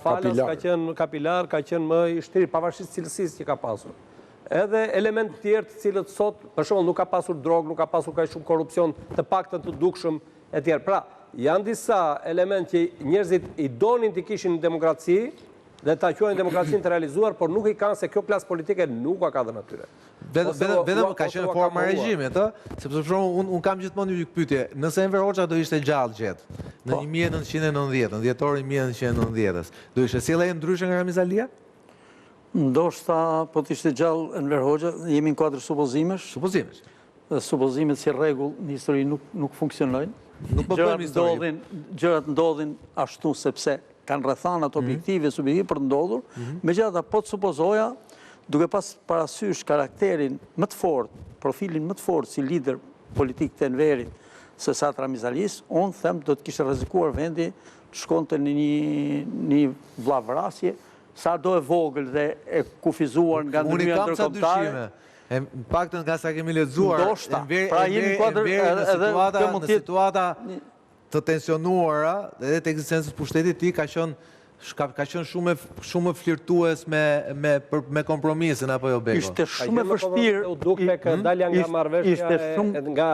falas, ka qenë kapilar, ka qenë më i shtrirë, pavarësisht cilësisë që ka pasur. Edhe element tjerë të cilët sot, për shembull, nuk ka pasur drogë, nuk ka pasur kaq shumë korrupsion, të paktën të dukshëm e tjerë. Pra, janë disa element që njerëzit i donin të kishin në demokraci dhe ta quajnë demokracinë të realizuar, por nuk i kanë se kjo klasë politike nuk ka dhënë atyre. Vedëm ka qenë forma e regjimit, sepse për shembull unë kam gjithmonë një pyetje, nëse Enver Hoxha do ishte gjallë gjetë në 1990, në dhjetorin 1990-s, do ishte sjellje ndryshe nga Ramiz Alia? Ndoshta po të ishte gjallë Enver Hoxha, jemi në kuadër supozimesh. Supozimesh. Dhe supozimet si rregull në histori nuk funksionojnë. Nuk po bëjmë histori. Gjërat ndodhin ashtu sepse kanë rrethanat objektive, subjektive për të ndodhur. Megjithatë, po të supozoja, duke pas parasysh karakterin më të fortë, profilin më të fortë si lider politik të Enverit, se sa të Ramiz Alis, unë them do të kishte rrezikuar vendi të shkonte në një vllavrasje, sa do e vogël dhe e kufizuar nga ndërmjet ndërkombëtare. Në paktën nga sa kemi lexuar, pra jemi kuadër në situata të tensionuara edhe të ekzistencës pushtetit ti ka qenë shumë më flirtues me kompromisin apo jo Beko? Ishte shumë e vështirë. U duk tek dalja nga marrëveshja nga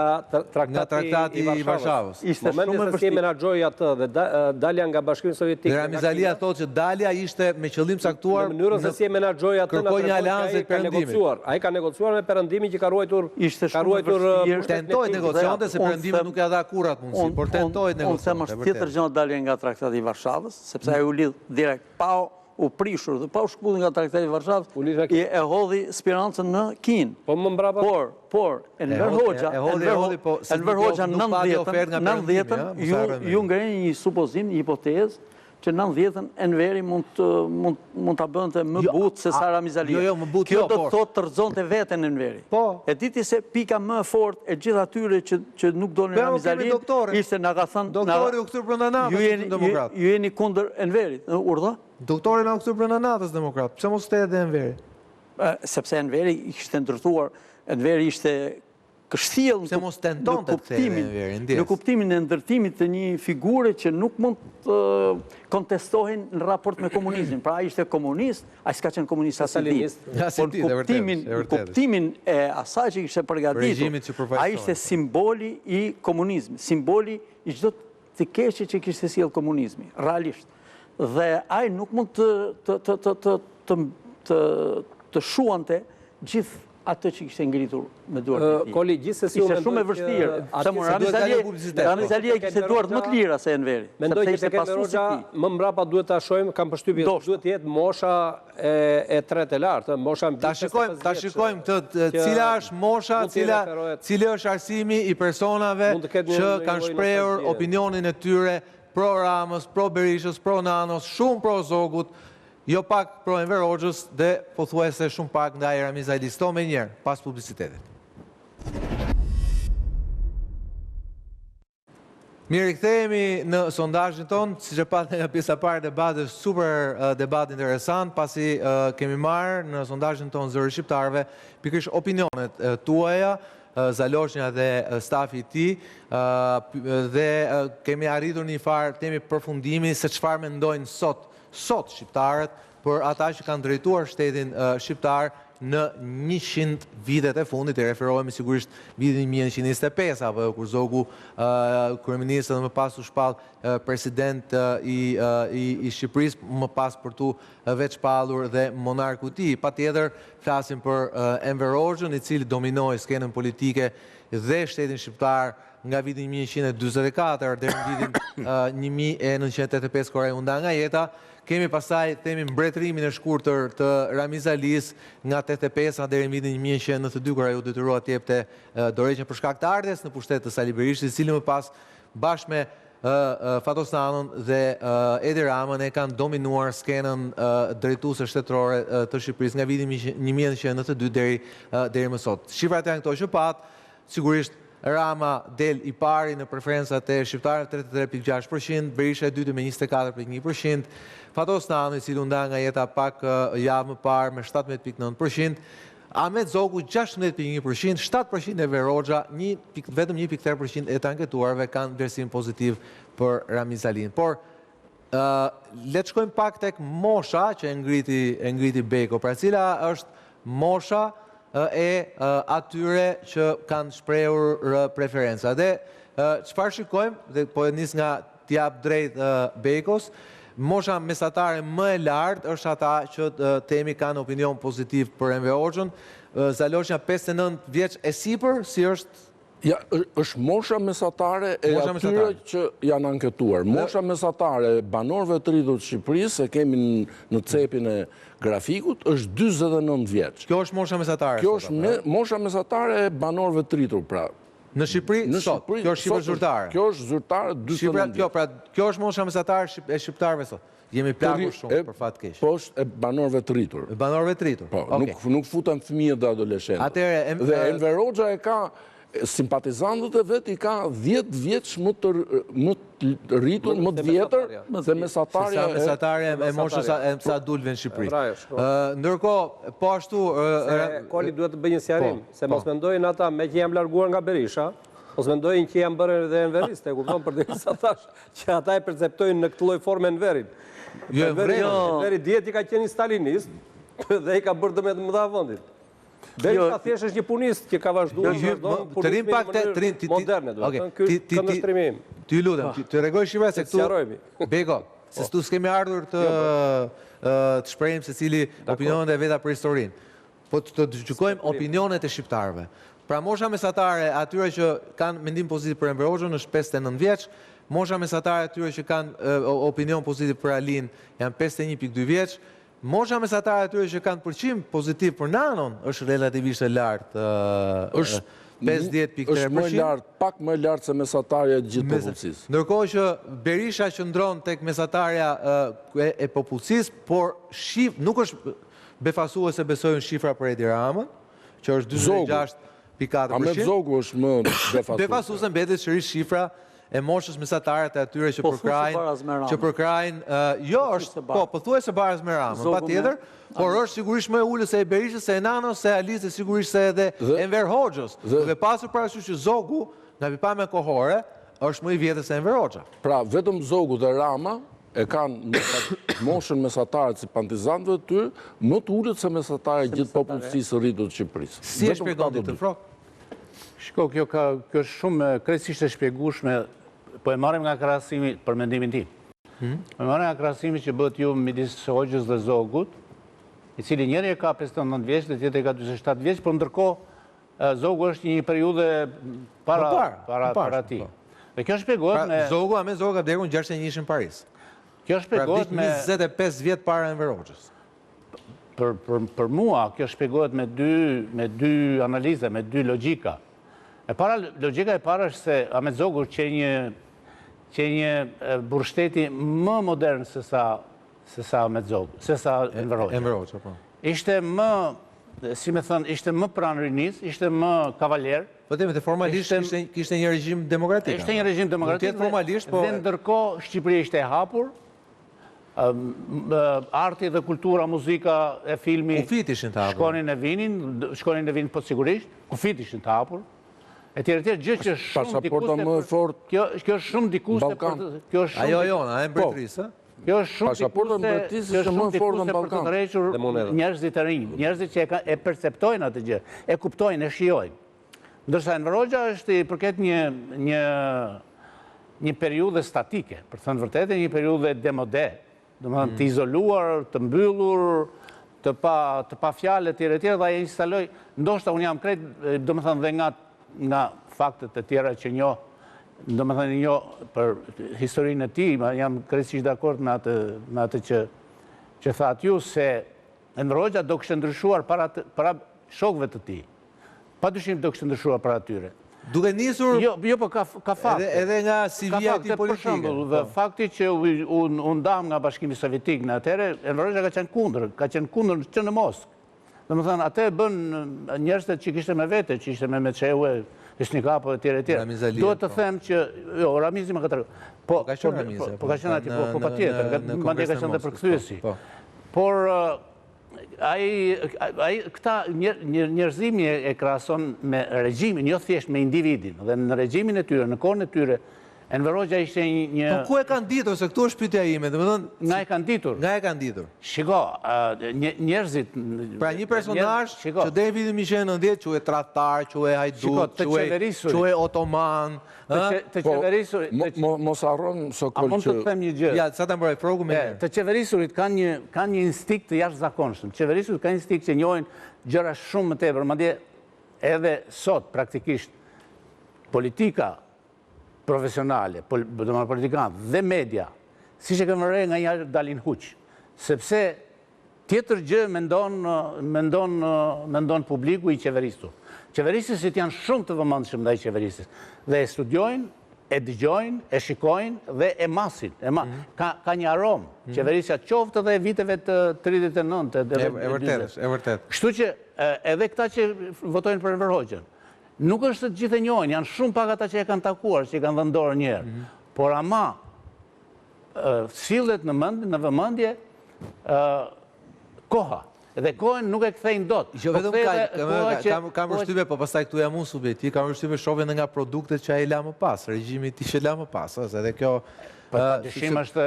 traktati i Varshavës. Ishte shumë e vështirë. Si menaxhoi atë dhe dalja nga Bashkimi Sovjetik. Dhe Ramiz Alia thotë që dalja ishte me qëllim saktuar në mënyrën se si e menaxhoi atë kërkoi një aleancë perëndimit. Ai ka negociuar me perëndimin që ka ruajtur. Ishte shumë e vështirë. Tentoi negociante se perëndimi nuk ja dha kurrë atë mundësi, por tentoi negociante. Unë them është tjetër gjë dalja nga traktati i Varshavës, sepse ai u lidh direkt pa u prishur dhe pa u shkpullur nga traktati i Varshavës, e hodhi spirancën në Kinë. Po më mbrapa. Por Enver Hoxha 90-ën ju ngreni një supozim, një hipotezë që 90-ën Enveri mund ta bënte më butë se sa Ramiz Alia. Kjo do të thotë të rrëzonte veten Enveri. E diti se pika më e fortë e gjithë atyre që nuk donin Ramiz Alia ishte na ka thënë doktori u kthyr brenda natës demokrat. Ju jeni kundër Enverit, urdhë? Doktori na u kthyr brenda natës demokrat. Pse mos te edhe Enveri? Sepse Enveri ishte ndërtuar, Enveri ishte kështjellë në kuptimin e ndërtimit të një figure që nuk mund të kontestohen në raport me komunizmin. Pra, ai ishte komunist, ai s'ka qenë komunist asidit. Por kuptimin e asaj që kishte përgatitur, ai ishte simboli i komunizmit, simboli i çdo të keqe që kishte sjell komunizmi, realisht. Dhe ai nuk mund të shuante gjithë atë që kishte ngritur me duart e tij. Koli, gjithsesi ishte shumë e vështirë. Ramiz Alia kishte duart më të lira se Enveri. Mendoj që tek Enver Hoxha më mbrapa duhet ta shohim, kam përshtypjen, duhet të jetë mosha e tretë e lartë, mosha mbi 50. Ta shikojmë këtë, cila është mosha, cili është arsimi i personave që kanë shprehur opinionin e tyre pro Ramës, pro Berishës, pro Nanos, shumë pro Zogut, jo pak pro Enver Hoxhës dhe pothuajse shumë pak ndaj Ramiz Alis. Me njerë, pas publicitetit. Mirë, kthehemi në sondazhin tonë, siç e patni nga pjesa parë e debatit, super debat interesant, pasi kemi marrë në sondazhin tonë zëri shqiptarëve pikërisht opinionet tuaja, Zaloshnja dhe stafi i tij, dhe kemi arritur një farë temi përfundimi se çfarë mendojnë sot shqiptarët për ata që kanë drejtuar shtetin shqiptar në 100 vitet e fundit, e referohemi sigurisht vitin 1925, apo kur Zogu kryeminist dhe më pas u shpall president i Shqipërisë, më pas për tu veç shpallur dhe monarku i tij. Patjetër flasim për Enver Hoxhën, i cili dominoi skenën politike dhe shtetin shqiptar nga vitin 1944 deri në vitin 1985 kur ai u nda nga jeta. Kemi pasaj themi mbretërimin e shkurtër të Ramiz Alis nga 85 deri në vitin 1992 kur ai u detyrua të jepte dorëheqjen për shkak të ardhes në pushtet të Sali Berishit, i cili më pas bashkë me Fatosnanon dhe Edi Ramën e kanë dominuar skenën drejtuese shtetërore të Shqipërisë nga viti 1992 deri më sot. Shifrat janë këto që pat, sigurisht Rama del I pari në preferencat e shqiptarëve 33.6%, Berisha e dytë me 24.1%, Fatosnano I cili u nda nga jeta pak javë më parë me 17.9%, Ahmet Zogu 16.1%, 7% e Verogja, vetëm 1.3% e të anketuarve kanë vlerësim pozitiv për Ramiz Alin. Por, le të shkojmë pak tek mosha që e ngriti Beko, pra cila është mosha e atyre që kanë shprehur preferenca. Dhe çfarë shikojmë, dhe po e nis nga t'jap drejt Bekos, mosha mesatare më e lartë është ata që temi kanë opinion pozitiv për Enver Hoxhën. Zaloshnja 59 vjeç e sipër, si është? Ja, është mosha mesatare e atyre që janë anketuar. Mosha mesatare e banorëve të rritur të Shqipërisë, e kemi në cepin e grafikut, është 49 vjeç. Kjo është mosha mesatare? Kjo është mosha mesatare e banorëve të rritur, pra. Në Shqipëri, sot, kjo është shifër zyrtare. Kjo është zyrtare 49 vjeç. Kjo është mosha mesatare e shqiptarëve sot. Jemi plagur shumë, për fat keq. Po është e banorëve të rritur. E banorëve të rritur. Po, nuk futen fëmijët dhe adoleshentë. Dhe Enver Hoxha e ka, simpatizantët e vetë I ka 10 vjeç më të rritur, më të vjetër, dhe mesatarja e... Mesatarja e moshës e sa dulve në Shqipëri. Ndërkohë, po ashtu... Koli duhet të bëjë një sjarim, se mos mendojnë ata me që jam larguar nga Berisha, mos mendojnë që jam bërë dhe Enveriste, kupton për dhe sa thash, që ata e perceptojnë në këtë lloj forme Enverin. Enveri djeti ka qenë stalinist dhe I ka bërë dëmet më dha vendit. Berisha thjesht është një punist që ka vazhduar punizmin në mënyrë moderne. Këndështrimi im. Ty lutem, të rregoj shifra se këtu... Beko, se këtu s'kemi ardhur të shprehim se cili opinionet e veta për historinë. Po të gjykojmë opinionet e shqiptarëve. Pra mosha mesatare atyre që kanë mendim pozitiv për Enver Hoxhën është 59 vjeç, mosha mesatare atyre që kanë opinion pozitiv për Alin janë 51.2 vjeç, mosha mesatare atyre që kanë përqim pozitiv për Nanon është relativisht e lartë, është 50.3%. Është më lartë, pak më lartë se mesatarja e gjithë popullsisë. Ndërkohë që Berisha qëndron tek mesatarja e popullsisë, por nuk është befasuese besojnë shifra për Edi Ramën, që është 26.4%. Ahmet Zogu është më befasuese. Befasuese mbetet sërish shifra e moshës mesatare të atyre që përkrajnë, jo është, po thuaj se baraz me Ramën, pa tjetër, por është sigurisht më e ullës se e Berishës, se e Nanos, se Alisë, sigurisht se edhe Enver Hoxhës. Dhe pasur parasysh që Zogu, nga pipame kohore, është më I vjetër se Enver Hoxha. Pra, vetëm Zogu dhe Rama e kanë moshën mesatare të simpatizantëve të tyre, më të ullët se mesatare gjithë popullsisë rritur të Shqipërisë. Si e shpjegon ti të frok? Shko, kjo është shumë krejtësisht e shpjegueshme, po e marrim nga krahasimi për mendimin tim. E marrim nga krahasimi që bëhet ju midis Hoxhës dhe Zogut, I cili njëri e ka 59 vjeç dhe tjetri ka 47 vjeç, por ndërkohë Zogu është një periudhë para tij. Dhe kjo shpjegohet me Zogu, Ahmet Zogu ka vdekur në 61 në Paris. Kjo shpjegohet me 25 vjet para Enver Hoxhës. Për mua, kjo shpjegohet me dy analize, me dy logjika. Logjika e para është se Ahmet Zogu që një burgshteti më modern se sa Ahmet Zogu, se sa Enver Hoxha. Ishte më, si me thënë, ishte më pranë rinis, ishte më kavaljer. Po temi, formalisht kishte një regjim demokratik. Ishte një regjim demokratik dhe ndërkohë Shqipëria ishte e hapur, arti dhe kultura, muzika e filmi shkonin e vinin, po sigurisht, kufit ishin të hapur, e tjere gjë që shumë dikuse, kjo është shumë dikuse për ajo jona, e mbretërisë, kjo është shumë dikuse për të tërhequr njerëzit e rinj, njerëzit që e perceptojnë atë gjë, e kuptojnë, e shijojnë. Ndërsa Enver Hoxha është I përket një periudhe statike, për thënë vërtetë një periudhe demode, domethënë të izoluar, të mbyllur, të pa fjalë etj dhe ai instaloi, ndoshta unë jam krejt, domethënë dhe nga faktet e tjera që njoh, domethënë njoh për historinë e tij, jam krejtësisht dakord me atë që thatë ju se Enver Hoxha do kishte ndryshuar para shokëve të tij. Padyshim do kishte ndryshuar para atyre. Duke nisur Jo, po ka fakte. edhe nga CV-ja e tij Për politike. shembull, dhe fakti që u ndam nga Bashkimi Sovjetik në atëherë, Enver Hoxha ka qenë kundër që në Moskë. Domethënë, atë bën njerëzit që kishte me vete, që ishte me Meçeu, Ishnikapov etj. Ramiz Ali, Duhet të them që jo, Ramizi më ka treguar. Po ka qenë Ramizi, po ka qenë aty, po patjetër, madje ka qenë edhe përkthyesi. Por këta njerëzimi e krahason me regjimin, jo thjesht me individin. Dhe në regjimin e tyre, në kohën e tyre, Enver Hoxha ishte një... Po ku e kanë ditur, se këtu është pyetja ime, domethënë nga e kanë ditur. nga e kanë ditur. Shiko, njerëzit... Pra një personazh që deri në vitin 1990 quhet tradhtar, quhet hajduk, quhet otoman, të qeverisur... Mos harron Sokol mund të them një gjë. Ja, sa ta mbroj frogu me Të qeverisurit kanë një instinkt të jashtëzakonshëm. Qeverisurit kanë instinkt që njohin gjëra shumë më tepër, madje edhe sot praktikisht politika profesionale, politikanë dhe media, si që kemë re nga një dalin huq, sepse tjetër gjë mendon publiku i qeveristu. Qeverisit janë shumë të vëmendshëm ndaj qeverisis, dhe e studiojnë, e dëgjojnë, e shikojnë dhe e masin. Ka një aromë, qeverisja qoftë dhe viteve të 39. E vërtet. Kështu që edhe këta që votojnë për Enver Hoxhën, nuk është të gjithë e njohin, janë shumë pak ata që e kanë takuar, që i kanë dhënë dorë njerë. Por ama, sillet në vëmendje koha. Dhe kohën nuk e kthejnë dot. Jo vetëm kam vështirë, po pastaj këtu jam unë subjektiv, kam vështirë shohën nga produktet që ai la më pas, regjimi i tij që la më pas, edhe kjo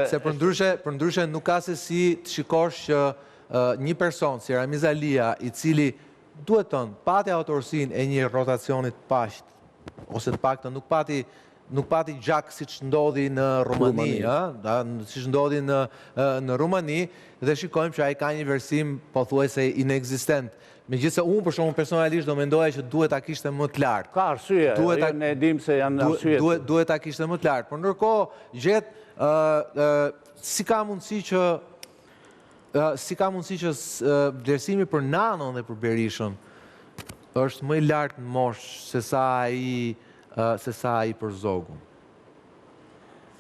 se për ndryshe nuk ka se si të shikosh që një person si Ramiz Alia, i cili duhet tonë, pati autorsinë e një rotacionit paqët, ose të paktën nuk pati gjak si që ndodhi në Rumani, si që ndodhi në Rumani, dhe shikojmë që ai ka një versim pothuajse inexistent. Megjithëse unë për shkakun personalisht do mendoja që duhet ta kishte më të lartë. Ka arsye, ne e dim se janë arsye. Duhet ta kishte më të lartë, por ndërkohë gjet si ka mundësi që vlerësimi për Nanon dhe për Berishën është më i lartë në moshë se sa ai për Zogun.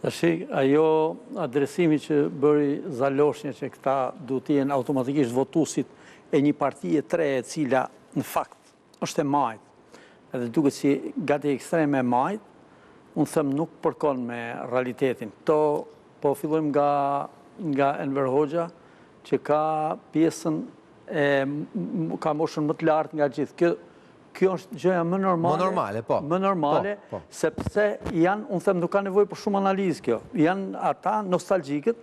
Tashi, ajo adresimi që bëri Zaloshnja që këta duhet të jenë automatikisht votuesit e një partie tre e cila në fakt është e majt, edhe duket si gati ekstreme e majt, unë them nuk përkon me realitetin. Këto po fillojmë nga Enver Hoxha, që ka pjesën ka moshën më të lartë nga gjithë. Kjo është gjëja më normale. Më normale, sepse janë, unë them, nuk ka nevojë për shumë analizë kjo. Janë ata nostalgjikët,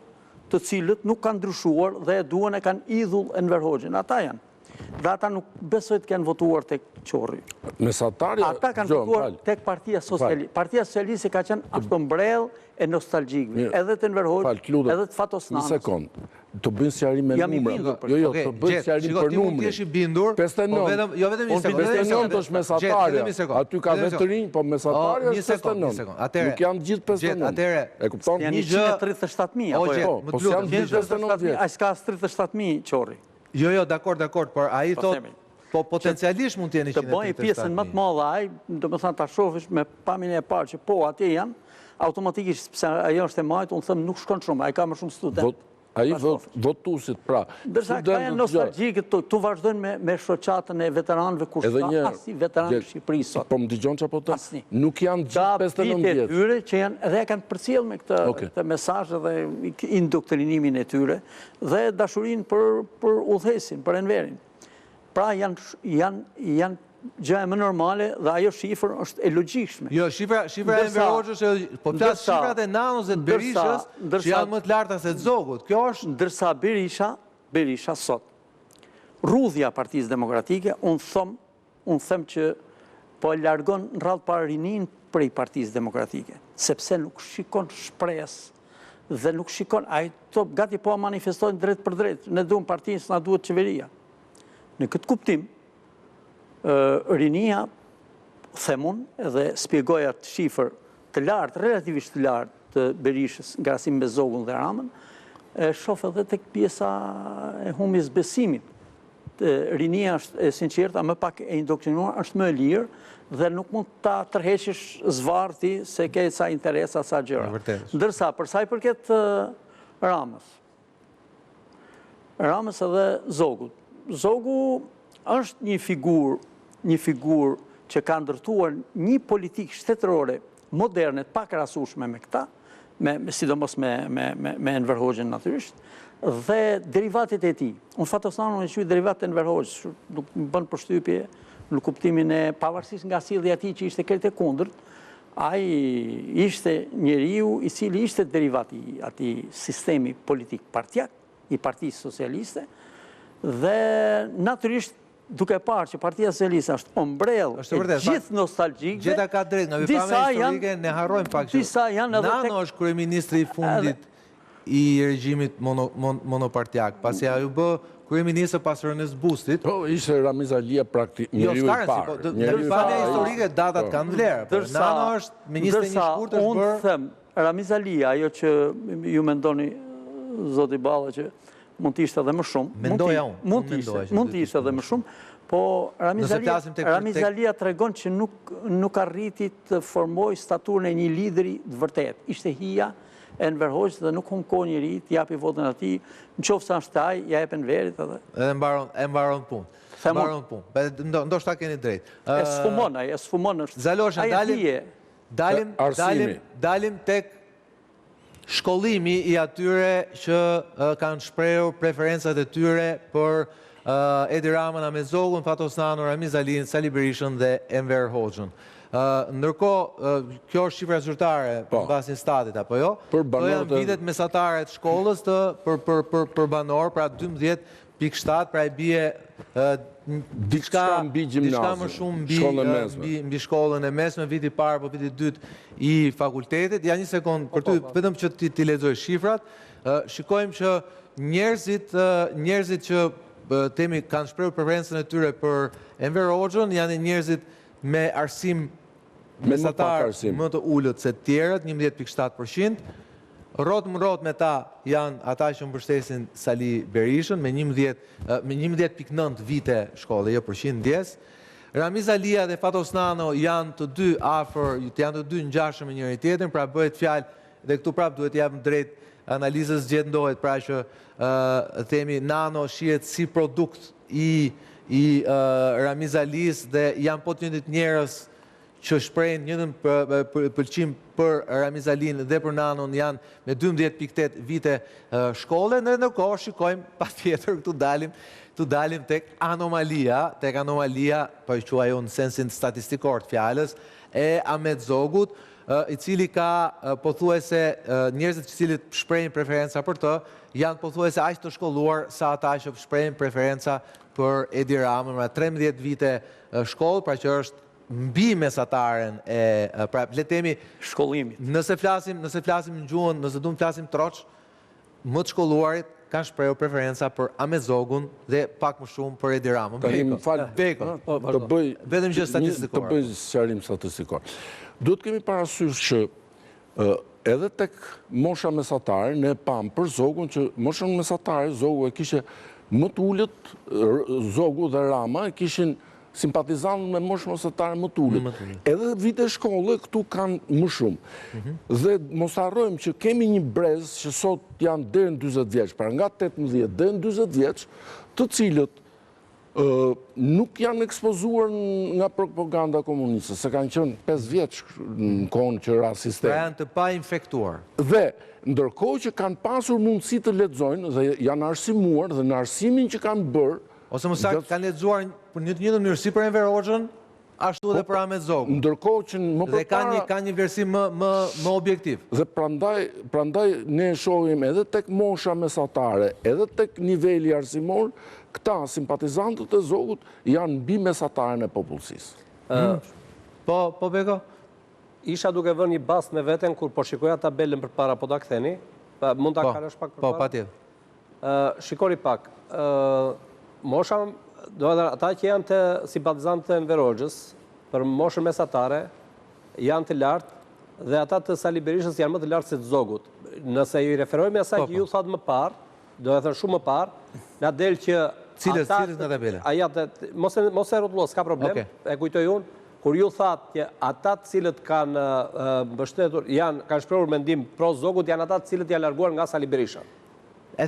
të cilët nuk kanë ndryshuar dhe e duan e kanë idhull Enver Hoxhën. Ata janë. Dhe ata nuk besoj të kanë votuar tek Qorri. Ata kanë votuar tek Partia Socialiste. Partia Socialiste ka qenë ashpëmbrell e nostalgjikëve, edhe të Enver Hoxhën, edhe të Fatos Nanës. Një sekund, të bëjnë sqarim me numra. Jo, të bëjnë sqarim për numrin. 59. Jo vetëm një sekond. 59 është mesatarja. Aty ka vetërinj, po mesatarja është 59. Nuk janë gjithë 59. E kupton? Janë 137.000. Po janë gjithë 59. A s'ka 37.000 Qorri. Jo, dakord, por ai thotë, po potencialisht mund të jeni 137.000. Të bëjë pjesën më të madhe ai, do të thënë ta shohësh me pamjen e parë që po atje janë, automatikisht sepse ajo është e majtë, unë them nuk shkon shumë, ai ka më shumë student. Ai votuesit, pra. Dërsa ka janë nostalgjikët, tu vazhdojnë me shoqatën e veteranëve kur s'ka asnjë veteran në Shqipëri sot. Po më dëgjon çapo të? Nuk janë gjithë 59 vjet. Tyre që janë edhe kanë përcjell me këtë mesazh dhe indoktrinimin e tyre dhe dashurinë për udhëhesin, për Enverin. Pra janë gjëja më normale dhe ajo shifër është e logjikshme. Jo, shifra e Enver Hoxhës, po flas shifrat e Nanës dhe të Berishës, që janë më të larta se të Zogut. Kjo është ndërsa Berisha sot. Rrudhja Partisë Demokratike, unë them që po e largon në radhë para rinin prej Partisë Demokratike, sepse nuk shikon shpresë dhe nuk shikon, ai to gati po manifestojnë drejt për drejt. Ne duam partinë, s'na duhet qeveria. Në këtë kuptim, rinia, themun, edhe spjegoja të shifër të lartë, relativisht të lartë të Berishës, nga krahasim me Zogun dhe Ramën, shoh edhe tek pjesa e humbjes besimit rinia është e sinqerta, më pak e indoktrinuar, është më e lirë dhe nuk mund ta tërheqish zvarti se ke sa interesa, sa gjëra. Ndërsa, për sa i përket Ramës edhe Zogut. Zogu është një figurë që ka ndërtuar një politikë shtetërore moderne të pakrahasueshme me këta, sidomos me Enver Hoxhën natyrisht, dhe derivatet e tij. Unë Fatosnanun e quaj derivat Enver Hoxhës, nuk më bën përshtypje në kuptimin e pavarësisht nga sjellja e tij që ishte krejt e kundërt, ai ishte njeriu i cili ishte derivat i atij sistemi politik partijak, i Partisë Socialiste, dhe natyrisht duke parë që Partia Socialiste është ombrell e gjithë nostalgjikëve. Gjeta ka drejt, nga befame historike ne harrojmë pak që Nano është kryeministri i fundit i regjimit monopartiak, pasi ajo bë kryeministër pas Rënës Bustit. Po, ishte Ramiz Alia njeriu i parë. Në befame historike datat kanë vlerë. Nano është ministri një shkurt është bërë. Unë them, Ramiz Alia, ajo që ju mendoni, zoti Balla, që mund të ishte edhe më shumë. Mendoja unë. Mund të ishte edhe më shumë, po Ramiz Alia tregon që nuk arriti të formoj staturën e një lideri të vërtet. Ishte hija Enver Hoxhës dhe nuk humbko njëri të japi votën atij, nëse është ai, ja jep Enverit edhe. Edhe mbaron punë. Mbaron punë. Ndoshta keni drejt. E sfumon është. Zalosha, dalim tek shkollimi i atyre që kanë shprehur preferencat e tyre për Edi Ramën, Ahmet Zogun, Fatosnanun, Ramiz Alin, Sali Berishën dhe Enver Hoxhën. Ndërkohë, kjo është shifra zyrtare basin statit, apo jo? Këto janë vitet mesatare të shkollës për banor, pra 12.7, pra e bie diçka më shumë mbi shkollën e mesme, viti parë, po viti dytë i fakultetit. Ja një sekundë, për ty, vetëm që ti lexoj shifrat, shikojmë që njerëzit që temi kanë shprehur preferencën e tyre për Enver Hoxhën janë njerëzit me arsim mesatar më të ullët se tjerët, 11.7%. Rot me ta janë ata që mbështesin Sali Berishën me 11.9 vite shkolle, jo përqind ndjes. Ramiz Alia dhe Fatosnano janë të dy ngjashëm me njëri tjetrin, pra bëhet fjalë, dhe këtu prap duhet japim drejt analizës gjendohet, pra që themi Nano shihet si produkt i Ramiz Alis dhe janë po të njëjtit njerëz që shprehin njëtën pëlqim për Ramiz Alin dhe për Nanon janë me 12.8 vite shkolle, në ndërkohë shikojmë patjetër këtu dalim tek anomalia, po i quaj unë në sensin statistikor të fjalës, e Ahmet Zogut, i cili ka pothuajse njerëzit që cilit shprehin preferenca për të, janë pothuajse aq të shkolluar sa ata që shprehin preferenca për Edi Ramën, pra 13 vite shkollë, pra që është mbi mesataren e, pra le temi shkollimit. Nëse flasim në gjuhën, nëse duam flasim troç, më të shkolluarit kanë shprehur preferenca për Ahmet Zogun dhe pak më shumë për Edi Ramën. Beko. Vetëm që statistikor. Të bëj sqarim statistikor. Duhet kemi parasysh që edhe tek mosha mesatare ne pam për Zogun që moshën mesatare Zogu e kishte më të ulët, Zogu dhe Rama e kishin simpatizantë me moshë mesatare më të ulët. Edhe vite shkolle këtu kanë më shumë. Dhe mos harrojmë që kemi një brez që sot janë deri në 40 vjeç, pra nga 18 deri në 40 vjeç, të cilët nuk janë ekspozuar nga propaganda komuniste, se kanë qenë 5 vjeç në kohën që ra sistemi. Pra janë të pa infektuar. Dhe ndërkohë që kanë pasur mundësi të lexojnë dhe janë arsimuar dhe në arsimin që kanë bërë, ose më saktë kanë lexuar në një të njëjtën mënyrë si për Enver Hoxhën, ashtu edhe për Ahmet Zogun. Ndërkohë që më përpara dhe kanë një versim më objektiv. Dhe prandaj ne shohim edhe tek mosha mesatare, edhe tek niveli arsimor, këta simpatizantët e Zogut janë mbi mesataren e popullsisë. Po Beko? Isha duke vënë një bast me veten kur po shikoja tabelën përpara, po ta ktheni. Mund ta kalosh pak përpara? Po, patjetër. Shikoni pak. Mosha, ata që janë të simpatizantë të Enver Hoxhës, për moshën mesatare, janë të lartë dhe ata të Sali Berishës janë më të lartë se të Zogut. Nëse ju referojmë asaj që ju thatë më parë, do e thënë shumë më parë, na del që Cilës nga tabela? Mos e rrotullo, s'ka problem, e kujtoj unë, kur ju thatë që ata të cilët kanë mbështetur, kanë shprehur mendim pro zogut, janë ata të cilët janë larguar nga Sali Berisha.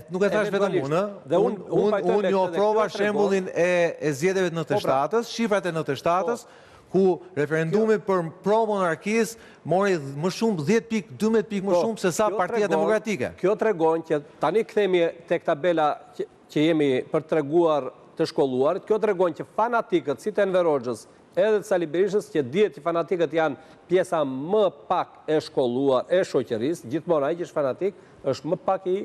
Nuk e thash vetëm unë, unë një ofrova shembullin e zgjedhjeve të 97-s, shifrat e 97-s, ku referendumi për pro-monarkisë mori më shumë 10 pikë, 12 pikë më shumë se sa Partia Demokratike. Kjo tregon që tani kthehemi tek tabela që jemi për treguar të shkolluarit, kjo tregon që fanatikët si të Enver Hoxhës edhe të Sali Berishës, që dihet që fanatikët janë pjesa më pak e shkolluar e shoqërisë, gjithmonë ai që është fanatik është më pak i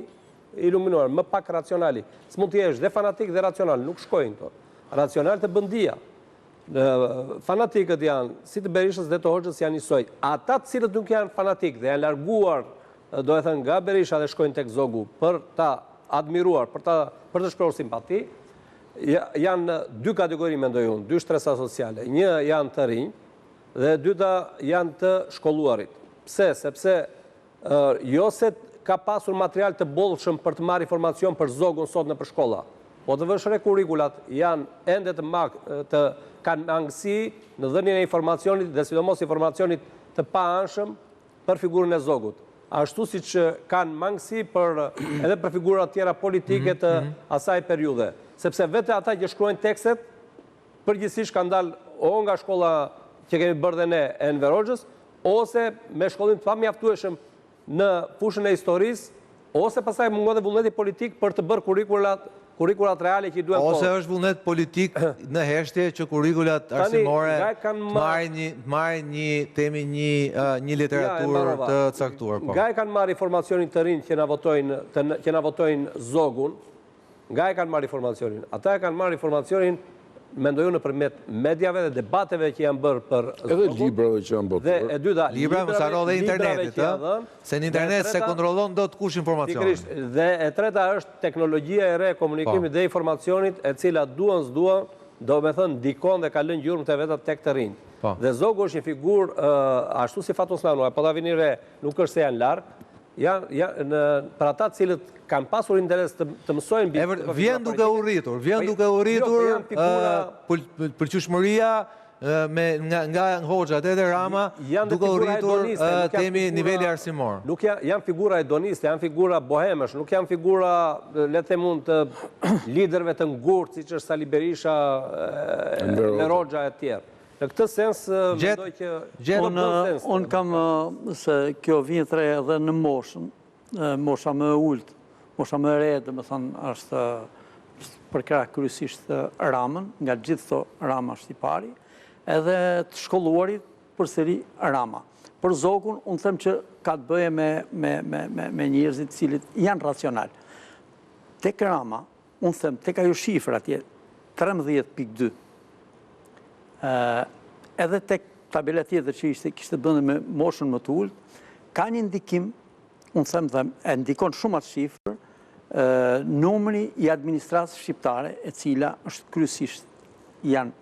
iluminuar, më pak racionali. S'mund të jesh dhe fanatik dhe racional, nuk shkojnë këto. Racional të bëndia. Fanatikët janë, si të Berishës dhe të Hoxhës janë njësoj. Ata të cilët nuk janë fanatik dhe janë larguar, do e thënë, nga Berisha dhe shkojnë tek zogu për ta admiruar, për të shprehur simpati, janë dy kategori, mendoj unë, dy shtresa sociale. Një janë të rinj dhe dyta janë të shkolluarit. Pse? Sepse jo se ka pasur material të bollshëm për të marrë informacion për zogun sot në për shkolla. Po të vëshre kurrikulat janë ende të kanë mangësi në dhënien e informacionit dhe sidomos informacionit të paanshëm për figurën e zogut. Ashtu si që kanë mangësi edhe për figurat tjera politike të asaj periude. Sepse vete ata që shkruajnë tekstet, përgjithsisht kanë dalë o nga shkolla që kemi bërë dhe ne e Enver Hoxhës, ose me shkollim të pamjaftueshëm në fushën e historisë, ose pastaj mungon dhe vullneti politik për të bërë kurrikulat reale që i duhen kohë. Ose është vullnet politik në heshtje që kurrikulat arsimore marrin një literaturë të caktuar. Nga e kanë marrë informacionin të rinj që na votojnë zogun, nga e kanë marrë informacionin. Ata e kanë marrë informacionin, mendoj unë, nëpërmjet medjave dhe debateve që janë bërë për zogun. Edhe librave që janë bërë. Dhe e dyta, libra mos harro dhe internetit, se në internet se kontrollon dot kush informacionin. Dhe e treta është teknologjia e re e komunikimit dhe informacionit, e cila duan s'duan, do me thënë ndikon dhe ka lënë gjurmë të vetat tek të rinj. Dhe zogu është një figurë ashtu si Fatos Nano, po ta vini re, nuk është se janë larg, për ata cilët kanë pasur interes të mësojnë... Vjen duke u rritur përqyshmëria nga Hoxha edhe Rama, duke u rritur temi niveli arsimor. Nuk janë figura hedoniste, janë figura bohemësh, nuk janë figura, le të mund, të liderve të ngurtë, si që është Sali Berisha, Enver Hoxha e tjerë. Në këtë sens, mendoj që... Unë kam se kjo vjetre edhe në moshën, mosha më ullët, mosha më re, dhe me thënë, është përkra kryesisht Ramën, nga gjithë të Rama është i pari, edhe të shkolluarit për sëri Rama. Për zogun, unë them që ka të bëje me njerëzit cilit janë racional. Tek Rama, unë them, tek ajo shifra atje, 13.2, edhe tek tabela tjetër që kishte bënë me moshën më të ullët, ka një ndikim, unë them dhe e ndikon shumë atë shifrë, numri i administratës shqiptare, e cila është kryesisht janë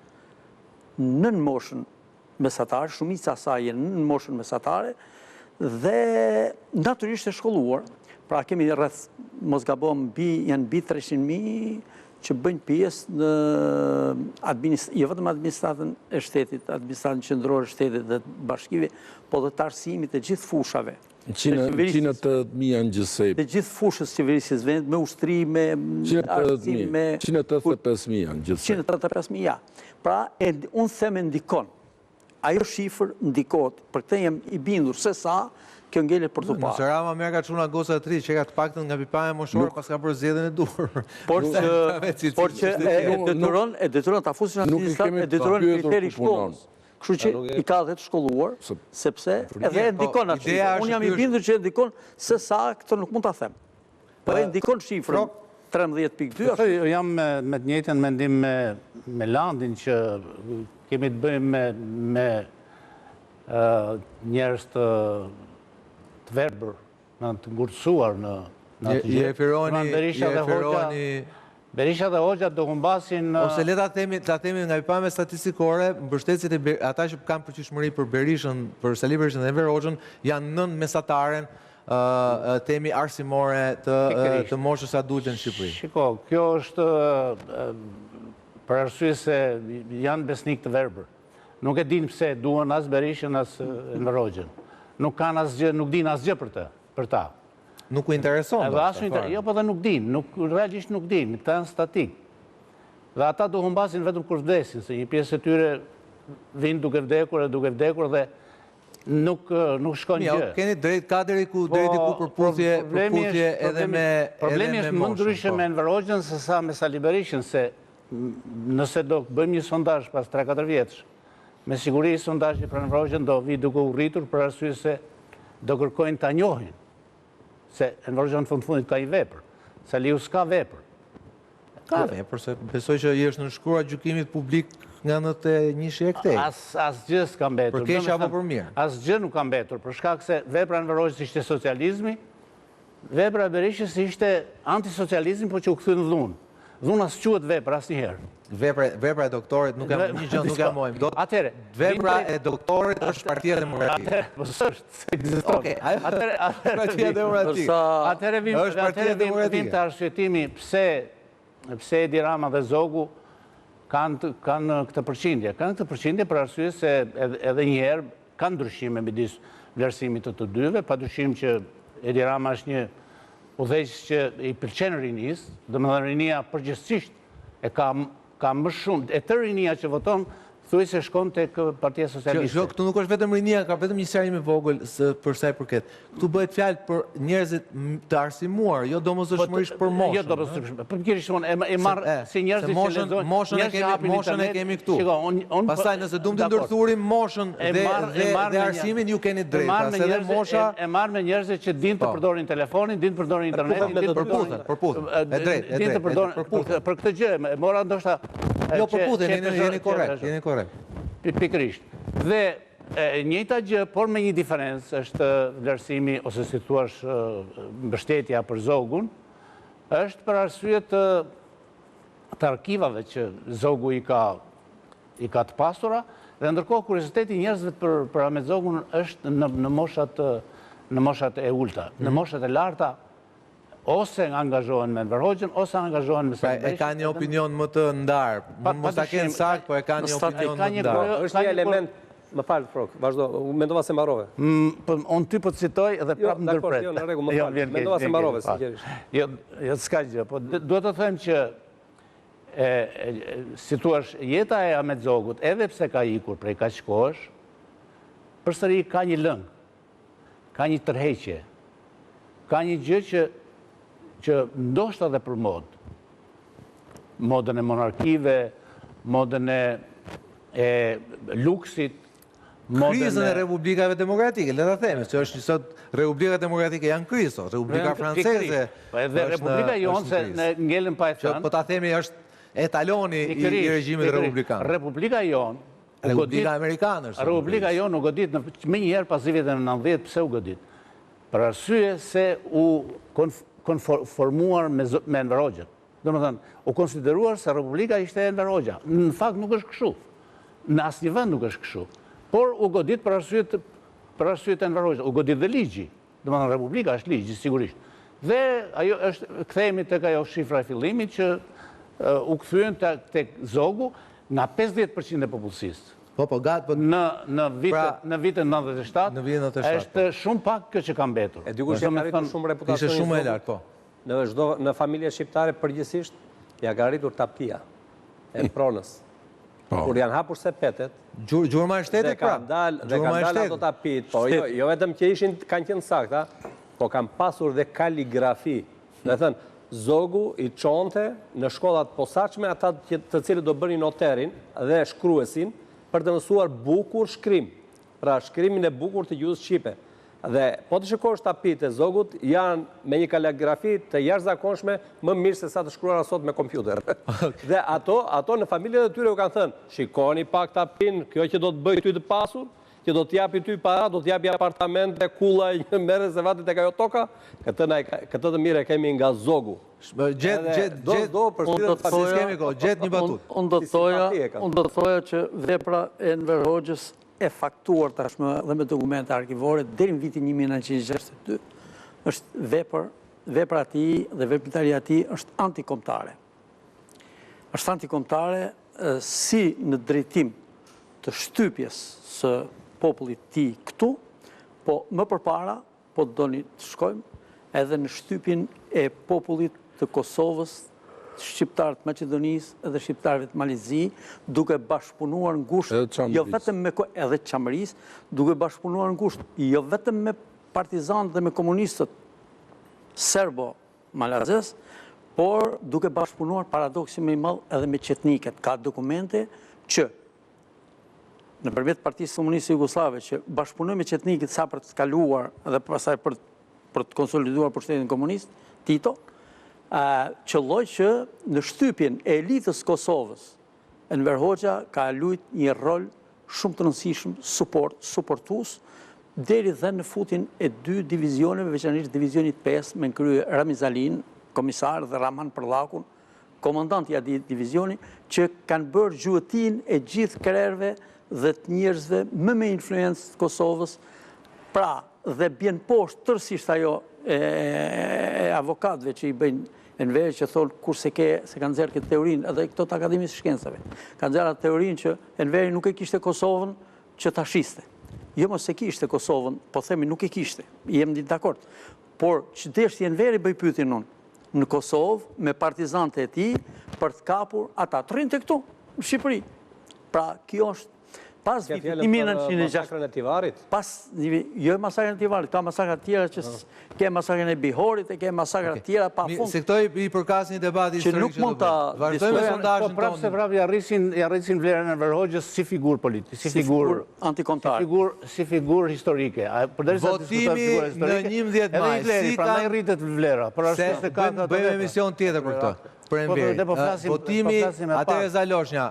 nën moshën mesatare, shumica saj janë nën moshën mesatare, dhe natyrisht e shkolluar, pra kemi rreth, mos gabojmë, janë mbi 300.000 që bëjnë pjesë në jo vetëm administratën e shtetit, administratën qendrore e shtetit dhe bashkive, po dhe të arsimit e gjithë fushave. 180.000 janë gjithsej. Të gjithë fushës qeverisjes vendit, me ushtri, me arsim, me... 185.000 janë gjithsej. 185.000, ja. Pra, unë them ndikon. Ajo shifër ndikot, për këtë jem i bindur se sa, kjo ngelet për të parë. Nëse Rama merr ka çuna goca 3, që ka të paktën nga pipame moshore, pas ka bërë zgjedhjen e dur. Por që e detyron ta fusin administratë, e detyron kriteri shkollës. Kështu që i ka dhe të shkolluar, sepse edhe e ndikon atë shifrë. Unë jam i bindur që e ndikon se sa, këtë nuk mund ta them. Po e ndikon shifrën 13.2. Jam me të njëjtën mendim me Landin që kemi të bëjmë me njerëz të verbër, në të ngurtësuar në atë gjë. Berisha dhe Hoxha do humbasin... Ose le ta themi nga pamje statistikore, mbështetësit e ata që kanë përqyeshmëri për Berishën, për Sali Berishën dhe Enver Hoxhën, janë nën mesataren temi arsimore të moshës adulte në Shqipëri? Shiko, kjo është për arsye se janë besnik të verbër. Nuk e din pse duan as Berishën as Enver Hoxhën. Nuk kanë asgjë, nuk din asgjë për ta. Nuk u intereson. Jo, po dhe nuk din, realisht nuk din, këta janë statik. Dhe ata do humbasin vetëm kur vdesin, se një pjesë e tyre vinë duke vdekur dhe nuk shkon gjë. Keni drejt kadri ku përputhje edhe me moshën. Problemi është më ndryshe me Enver Hoxhën se sa me Sali Berishën, se nëse do bëjmë një sondazh pas 3-4 vjetësh, me siguri sondazhi për Enver Hoxhën do vi duke u rritur për arsye se do kërkojnë ta njohin. Se Enver Hoxha në fundit ka i vepër. Saliu s'ka vepër. Ka vepër, se besoj që i është nënshkruar gjykimit publik nga 91 e këtej. Asgjë s'ka mbetur. Për keq apo për mirë? Asgjë nuk ka mbetur, për shkak se vepra Enver Hoxhës ishte socializmi, vepra e Berishës ishte antisocializmi, po që u kthye në dhunë. Dhuna s'quhet vepër asnjëherë. Vepra e doktorit nuk jam një gjë, nuk jam mojmë. Atëre, vepra e doktorit është Partia Demokratike. Atëre, po s'është, se ekziston. Partia Demokratike. Atëre vim të arsyetimi pse Edi Rama dhe Zogu kanë këtë përqindje. Kanë këtë përqindje për arsye se edhe njëherë kanë ndryshime midis vlerësimit të dyve, padyshim që Edi Rama është një udhëheqës që i pëlqen rinisë, domethënë rinia përgjithsisht e ka më shumë, e të rinia që voton, thuaj se shkon tek Partia Socialiste. Këtu nuk është vetëm rinia, ka vetëm një sqarim i vogël për sa i përket. Këtu bëhet fjalë për njerëzit të arsimuar, jo domosdoshmërisht për moshën. Jo domosdoshmërisht. Po pikërisht e marr si njerëzit që lexojnë. Moshën e kemi këtu. Pastaj nëse duam të ndërthurim moshën dhe arsimin, ju keni drejtë. Edhe mosha e marr me njerëzit që dinë të përdorin telefonin, dinë të përdorin internetin, përputhen. E drejtë. Dinë të përdorin për këtë gjë, e mora ndoshta. Jo, përputhen, jeni korrekt. Pikërisht. Dhe njëjta gjë, por me një diferencë, është vlerësimi, ose si thuash mbështetja për Zogun, është për arsye të arkivave që Zogu i ka të pasura, dhe ndërkohë kurioziteti njerëzve për Ahmet Zogun është në moshat e ulta, në moshat e larta, ose angazhohen me Enver Hoxhën, ose angazhohen me Sali Berishën. E ka një opinion më të ndarë. Mos ta kenë saktë, po e ka një opinion më të ndarë. Është një element, më falë, Frok, vazhdo, mendova se mbarove. Unë ty po të citoj edhe prapë ndërpret. Jo, në rregull, më falë, mendova se mbarove, sinqerisht. Jo, s'ka gjë, po duhet të them që si thua, jeta e Ahmet Zogut, edhe pse ka ikur prej kaq kohësh, përsëri ka një lëng, ka një tërheqje, ka një gjë që ndoshta dhe për modën e monarkive, modën e luksit, krizën e republikave demokratike, le ta themi, që është sot republikat demokratike janë krizë, republika franceze. Dhe republika jonë se në ngelen pa e thënë. Po ta themi është etaloni i regjimit republikan. Republika jonë, republika amerikanë është. Republika jonë u godit më njëherë pas viteve 90, pse u godit? Për arsye se u konformuar me Enver Hoxhën. Domethënë, u konsideruar se Republika ishte Enver Hoxha. Në fakt nuk është kështu. Në asnjë vend nuk është kështu. Por u godit për arsye të Enver Hoxha. U godit dhe ligji. Domethënë, Republika është ligji, sigurisht. Dhe ajo është, kthehemi tek ajo shifra e fillimit që u kthyen tek Zogu nga 50% e popullsisë. Në vitin 97, është shumë pak kjo që ka mbetur. E dikush ja ka rritur shumë reputacionin. Ishte shumë e lartë, po. Në familje shqiptare përgjithsisht, ja ka rritur taptia e pronës. Kur janë hapur sepetet, gjurma e shtetit pra. Dhe kanë dalë ato tapit, po jo vetëm që kanë qenë sakta, po kanë pasur dhe kaligrafi. Dhe thënë, Zogu i çonte në shkollat posaçme ata të cilët do bënin noterin dhe shkruesin, për të mësuar bukur shkrim, pra shkrimin e bukur të gjuhës shqipe. Dhe po të shikosh tapit e Zogut, janë me një kaligrafi të jashtëzakonshme më mirë se sa të shkruara sot me kompjuter. Dhe ato në familjet e tyre u kanë thënë, shikoni pak tapin, kjo që do të bëj ty të pasur, që do t'japi ty para, do t'japi apartamente, kulla, një mere se vatit e ka jo toka, këtë të mire kemi nga Zogu. Gjet një batut. Unë do të thoja që vepra e Enver Hoxhës e faktuar tashmë dhe me dokumente arkivore deri në vitin 1962 është vepra ati dhe veprimtaria ati është antikombëtare. Është antikombëtare si në drejtim të shtypjes së popullit ti këtu, po më përpara, po doni të shkojmë edhe në shtypjen e popullit të Kosovës, shqiptarët Maqedonisë dhe shqiptarëve të Malizi, duke bashkëpunuar ngushtë, jo vetëm me edhe Qamërisë, duke bashkëpunuar ngushtë, jo vetëm me partizanët dhe me komunistët serbo-malazes, por duke bashkëpunuar paradoksi më i madh edhe me qetniket. Ka dokumente që nëpërmjet Partisë Komuniste Jugoslave që bashkëpunoi me qetnikët sa për të kaluar dhe pastaj për të konsoliduar pushtetin komunist, Tito, qëlloj që në shtypjen e elitës Kosovës, Enver Hoxha ka luajtur një rol shumë të rëndësishëm suportues deri dhe në futjen e 2 divizioneve, veçanërisht divizionit 5 me krye Ramiz Alin, komisar, dhe Rahman Përllakun, komandanti i atij divizioni, që kanë bërë gjuetin e gjithë krerëve dhe të njerëzve më me influencë të Kosovës, pra dhe bjen poshtë tërësisht ajo e avokatëve që i bëjnë Enver, që thonë kur se kanë nxjerrë këtë teorinë, edhe këto të Akademisë së Shkencave, kanë nxjerrë atë teorinë që Enveri nuk e kishte Kosovën që ta shiste. Jo mos e kishte Kosovën, po themi nuk e kishte, jemi dakord. Por që deshti Enveri bëj pyetjen unë në Kosovë me partizantë e tij për të kapur ata të rrinë këtu në Shqipëri. Pra kjo është pas vitit 1960. Jo masakrën e Tivarit, ka masakra të tjera që ke masakrën e Bihorit, ke masakra të tjera pa fund. Se këto i përkasin debati historik që nuk mund ta vazhdojmë sondazhin tonë. Po prapë i arrisin vlerën e Enver Hoxhës si figurë politike, si figurë antikombëtare, si figurë historike. Votimi në 11 maj, si prandaj rritet vlera. Bëjmë emision tjetër për këtë. Për Enveri. Votimi atëherë Zaloshnja,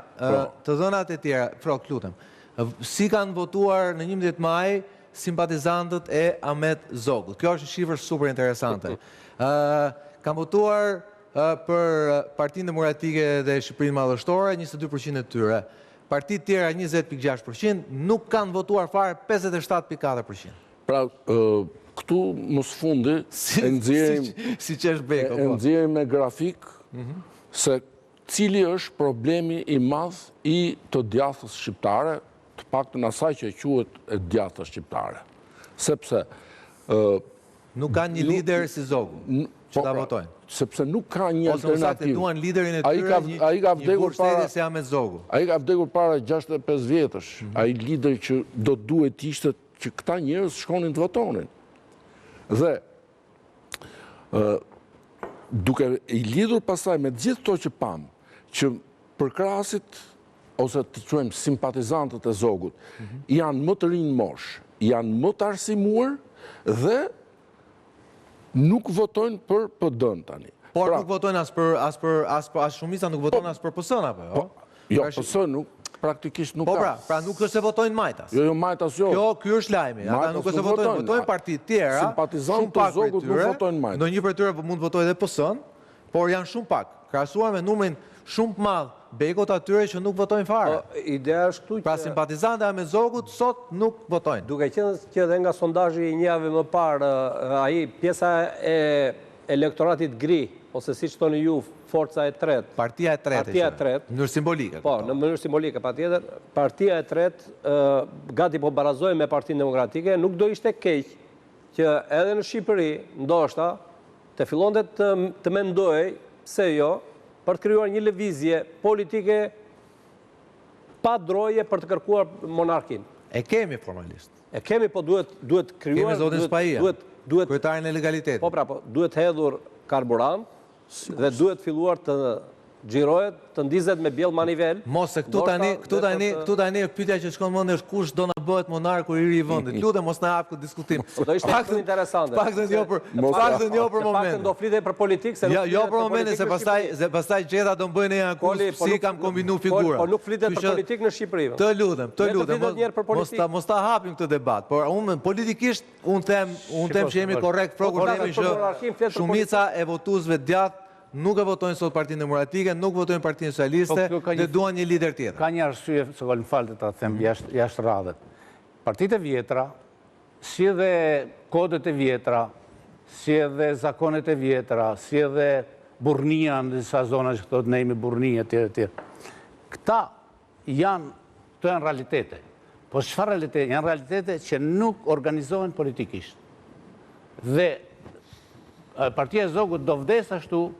të dhënat e tjera, Frok, lutem. Si kanë votuar në 11 maj simpatizantët e Ahmet Zogut. Kjo është një shifër super interesante. Kanë votuar për Partinë Demokratike dhe Shqipërinë Madhështore, 22% e tyre. Partitë tjera 20.6%, nuk kanë votuar fare 57.4%. Pra, këtu më së fundi e nxjerrim me grafik se cili është problemi i madh i të djathës shqiptare, të paktën asaj që quhet e djathës shqiptare. Sepse nuk ka një lider si Zogu që ta votojnë. Sepse nuk ka një alternativë. Ose saktë duan liderin e tyre një pushtetje si Ahmet Zogu. Ai ka vdekur para 65 vjetësh. Ai lider që do duhet ishte që këta njerëz shkonin të votonin. Dhe duke i lidhur pasaj me gjithë to që pam, që përkrasit, ose të quajmë simpatizantët e Zogut, janë më të rinj mosh, janë më të arsimuar dhe nuk votojnë për PD-n tani. Por nuk votojnë as shumica nuk votojnë as për PS-n apo, jo? Jo, PS nuk praktikisht nuk ka. Po pra nuk është se votojnë Majtas. Jo, Majtas jo. Ky është lajmi. Ata nuk është se votojnë partitë tjera. Simpatizantë të Zogut nuk votojnë Majtas. Ndonjë prej tyre mund të votojë edhe PS-n, por janë shumë pak. Krahasuar me numrin shumë të madh bekot atyre që nuk votojnë fare. Ideja është këtu që... Pra simpatizantë me Zogut sot nuk votojnë. Duke qenë që edhe nga sondazhi i një javë më parë, ai pjesa e elektoratit gri, ose siç thoni ju, forca e tretë. Partia e tretë. Partia e tretë. Në mënyrë simbolike. Po, në mënyrë simbolike, patjetër. Partia e tretë gati po barazojë me Partinë Demokratike, nuk do ishte keq që edhe në Shqipëri, ndoshta, të fillonte të mendojë pse jo, për të krijuar një lëvizje politike pa droje për të kërkuar monarkin. E kemi formalisht. E kemi, po duhet krijuar... Kemi zotin Spajia, kryetarin e legalitetit. Po pra, duhet hedhur karburant dhe duhet filluar të xhirohet, të ndizet me bjell manivel. Mos se këtu tani pyetja që shkon mend është kush do na bëhet monarku i ri i vendit. Lutem mos na hap këtë diskutim. Do ishte shumë interesante. Paktën jo për moment. Paktën do flitej për politikë se jo për momentin se pastaj gjeta do bëjnë një akus si kam kombinuar figura. Po nuk flitet për politikë në Shqipëri. Të lutem. Mos ta hapim këtë debat, por unë politikisht unë them që jemi korrekt, Froku themi që shumica e votuesve djathtë nuk e votojnë sot Partinë Demokratike, nuk votojnë Partinë Socialiste dhe duan një lider tjetër. Ka një arsye, se më falë të ta them jashtë radhët. Partitë e vjetra, si dhe kodet e vjetra, si edhe zakonet e vjetra, si edhe burnia në disa zona që këto të nejmi burnia, tjere. Këta këto janë realitete. Po çfarë realitete? Janë realitete që nuk organizohen politikisht. Dhe Partia e Zogut do vdes ashtu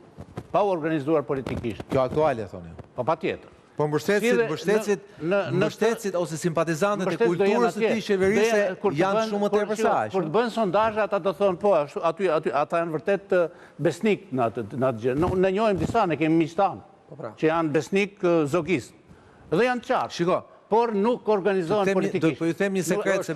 pa u organizuar politikisht. Kjo aktuale, thoni. Po patjetër. Po mbështetësit ose simpatizantët e kulturës së këtij qeverise janë shumë më tepër se aq. Kur të bëhen sondazhe, ata do thonë po, aty ata janë vërtet besnik në atë gjë. Ne njohim disa, ne kemi miq tanë që janë besnik zogist. Dhe janë qartë. Shiko, por nuk organizohen politikisht. Po ju them një sekret, se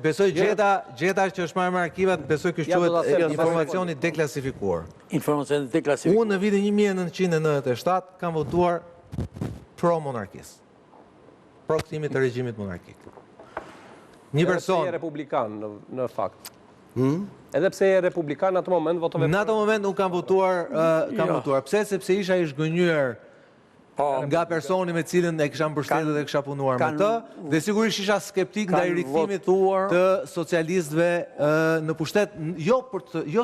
besoj gjeta që është marrë me arkivat, besoj kjo quhet informacioni deklasifikuar. Informacioni deklasifikuar. Unë në vitin 1997 kam votuar pro monarkisë. Pro kthimit të regjimit monarkik. Një person... Edhe pse je republikan në fakt. Edhe pse je republikan në atë moment votove... Në atë moment unë kam votuar. Pse? Sepse isha i zhgënjur nga personi me cilin e kisha mbështetur dhe kisha punuar me të, dhe sigurisht isha skeptik ndaj rikthimit të socialistëve në pushtet, jo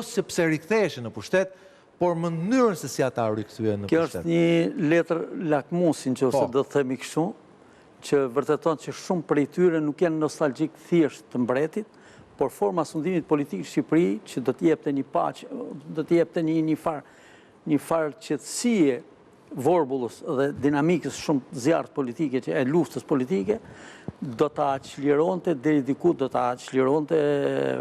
sepse riktheheshin në pushtet, por mënyrën se si ata u rikthyen në pushtet. Kjo është një letër lakmusi, nëse do të themi kështu, që vërteton që shumë prej tyre nuk janë nostalgjik thjesht të mbretit, por forma sundimit politik në Shqipëri që do të jepte një paqe, do të jepte një farë qetësie vorbullës dhe dinamikës shumë zjarrt politike që e luftës politike, do ta çlironte deri diku, do ta çlironte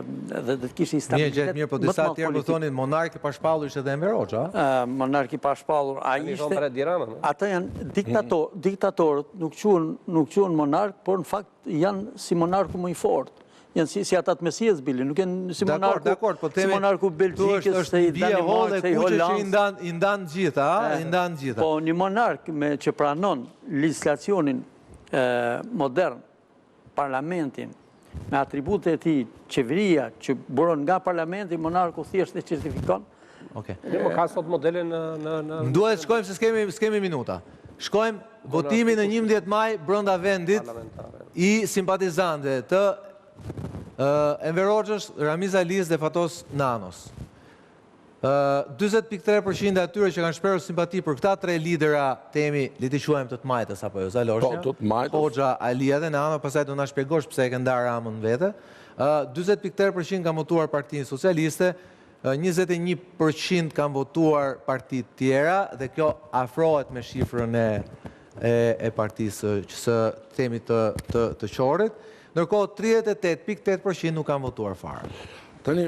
dhe do të kishte stabilitet. Mirë, po disa të tjerë më thonin monarki pa shpallur ishte edhe Enver Hoxha. Monarki pa shpallur, ai ishte. Ata janë diktatorët, nuk quhen monark, por në fakt janë si monarku më i fortë. Janë si ata të Mesijes bili, nuk janë si monarku Belgjikës, se i Danimarkës, se i Holandës. I ndanë gjitha. Po një monark që pranon legislacionin modern, parlamentin, me atribute e tij, qeveria që buron nga parlamenti, monarku thjesht e certifikon. Ne më ka sot modele në... Duhet shkojmë se s'kemi minuta. Shkojmë votimi në 11 maj brenda vendit i simpatizante të Enver Hoxhës, Ramiz Ali's dhe Fatos Nanos. 20.3% e atyre që kanë shprehur simpati për këta tre lidera, temi, le t'i quajmë të majtës apo jo, Zaloshnja, Hoxha, Alia dhe Nano, pastaj do na shpjegosh pse e ke ndarë Ramën vete. 20.3% kanë votuar Partinë Socialiste, 21% kanë votuar partitë tjera dhe kjo afrohet me shifrën e partisë së themi të Qorit. Ndërkohë 38.8% nuk kanë votuar fare. Tani,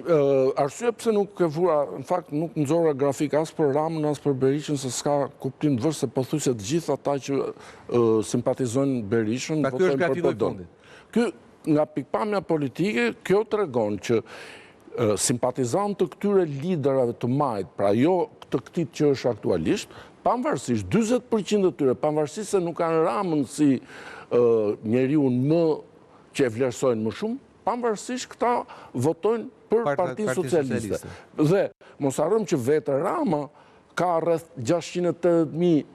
arsye pse nuk e vura, në fakt nuk nxora grafik as për Ramën as për Berishën, se s'ka kuptim të vërë se pothuajse të gjithë ata që simpatizojnë Berishën votojnë për PD-n. Ky nga pikpamja politike, kjo tregon që simpatizantë të këtyre liderave të majt, pra jo të këtij që është aktualisht, pavarësisht 40% të tyre, pavarësisht se nuk kanë Ramën si njeriu më që e vlerësojnë më shumë, pavarësisht këta votojnë për Partinë Socialiste. Dhe mos harrojmë që vetë Rama ka rreth 680.000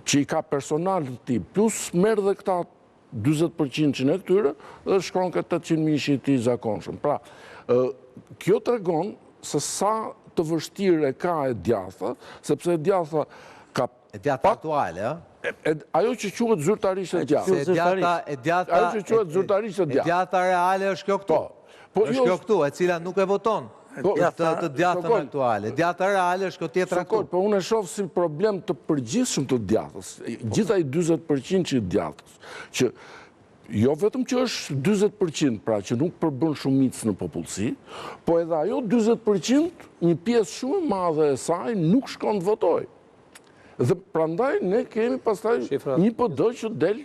që i ka personal të tij, plus merr dhe këta 40% që në këtyre dhe shkron këtë 800.000 që i tij zakonshëm. Pra, kjo tregon se sa të vështirë ka e djatha, sepse e djatha ka djatha aktuale, a? Ajo që quhet zyrtarisht e djathtë. Ajo që quhet zyrtarisht e djathtë. E djatha reale është kjo këtu. Është kjo këtu, e cila nuk e voton të djathtën aktuale. Djatha reale është kjo tjetra këtu. Po unë e shoh si problem të përgjithshëm të djathtës. Gjithaj 40% që i djathtës, që jo vetëm që është 40%, pra që nuk përbën shumicë në popullsi, po edhe ajo 40%, një pjesë shumë e madhe e saj nuk shkon të votojë. Dhe prandaj ne kemi pastaj një PD që del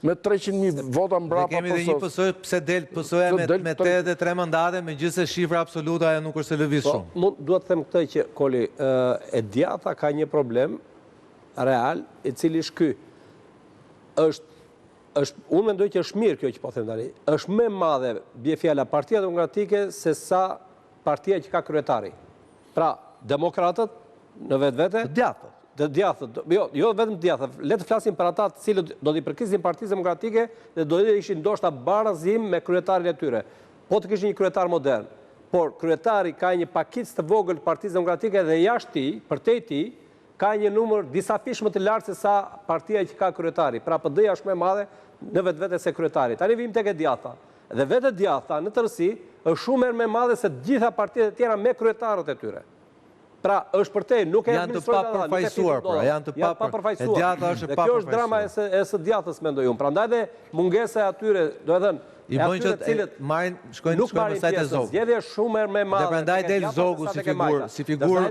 me 300.000 vota mbrapa. Ne kemi dhe një PS pse del PS-ja me 83 mandate, megjithëse shifra absoluta ajo nuk është se lëviz shumë. Duhet të them këtë që Koli, e djatha ka një problem real, i cili është ky. Unë mendoj që është mirë kjo që po them tani. Është më e madhe bie fjala Partia Demokratike se sa partia që ka kryetari. Pra, demokratët në vetvete të djathtët, jo vetëm të djathtët, le të flasim për ata të cilët do t'i përkisin Partisë Demokratike dhe do të ishin ndoshta barazim me kryetarin e tyre. Po të kishin një kryetar modern, por kryetari ka një pakicë të vogël të Partisë Demokratike dhe jashtë tij, përtej tij, ka një numër disa fish më të lartë se sa partia që ka kryetari. Pra PD-ja është më e madhe në vetvete se kryetari. Tani vim tek e djatha. Dhe vetë djatha në tërësi është shumë më e madhe se të gjitha partitë e tjera me kryetarët e tyre. Pra është përtej, nuk e janë të papërfaqësuar, pra, janë të papërfaqësuar. E djatha është e papërfaqësuar. Kjo është drama e së djathës, mendoj unë. Prandaj dhe mungesa e atyre, do të thënë, i bën që marrin shkojnë në sajt e Zogut. Zgjedhja është shumë më e madhe. Dhe prandaj del Zogu si figurë.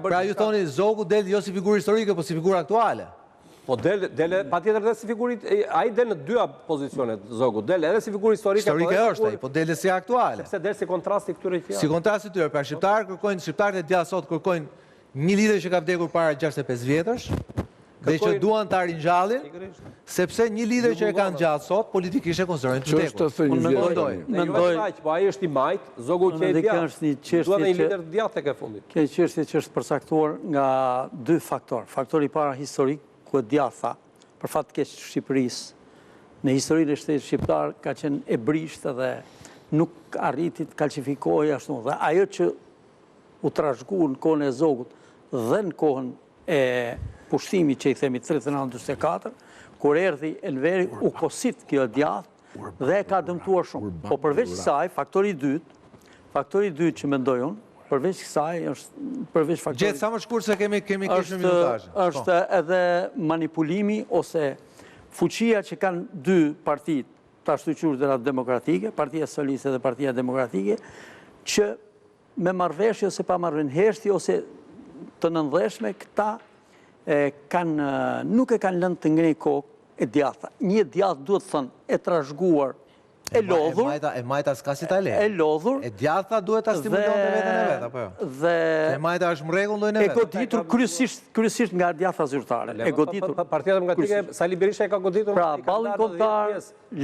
Pra ju thoni Zogu del jo si figurë historike, po si figurë aktuale. Po del patjetër edhe si figurë, ai del në dy pozicione Zogu, del edhe si figurë historike. Historike është ai, po del si aktuale. Sepse del si kontrasti këtyre fjalëve. Si kontrasti këtyre, pra shqiptarët e djathtë sot kërkojnë një lider që ka vdekur para 65 vjetësh, dhe që duan ta ringjallin, sepse një lider që e kanë gjatë sot, politikisht e konsiderojnë të vdekur. Mendoj, po ai është i majt, Zogu që e djathtë. Duan një lider të djathtë tek e fundit. Kjo çështje që është përcaktuar nga dy faktorë. Faktori i parë historik, ku e djatha, për fat të keq të Shqipërisë, në historinë e shtetit shqiptar ka qenë e brisht dhe nuk arriti të kalcifikohej ashtu. Dhe ajo që u trashëgua në kohën e Zogut dhe në kohën e pushtimit që i themi 39-44, kur erdhi Enveri u kosit kjo djathtë dhe e ka dëmtuar shumë. Po përveç kësaj, faktori i dytë që mendoj unë, përveç kësaj është përveç faktorit. Gjetë sa më shkurt se kemi kishë minutazh. Është edhe manipulimi ose fuqia që kanë dy partitë të ashtu quajtura demokratike, Partia Socialiste dhe Partia Demokratike, që me marrëveshje ose pa marrëveshje ose të nëndheshme këta nuk e kanë lënë të ngrej kokë e djatha. Një djathtë duhet thënë e trashëguar, e lodhur. E majta s'ka si ta le. E lodhur. E djatha duhet ta stimulonte veten e vet, apo jo? Dhe e majta është në rregull llojin e vet. E goditur kryesisht nga djatha zyrtare. E goditur. Partia Demokratike Sali Berisha e ka goditur. Pra ballin kombëtar,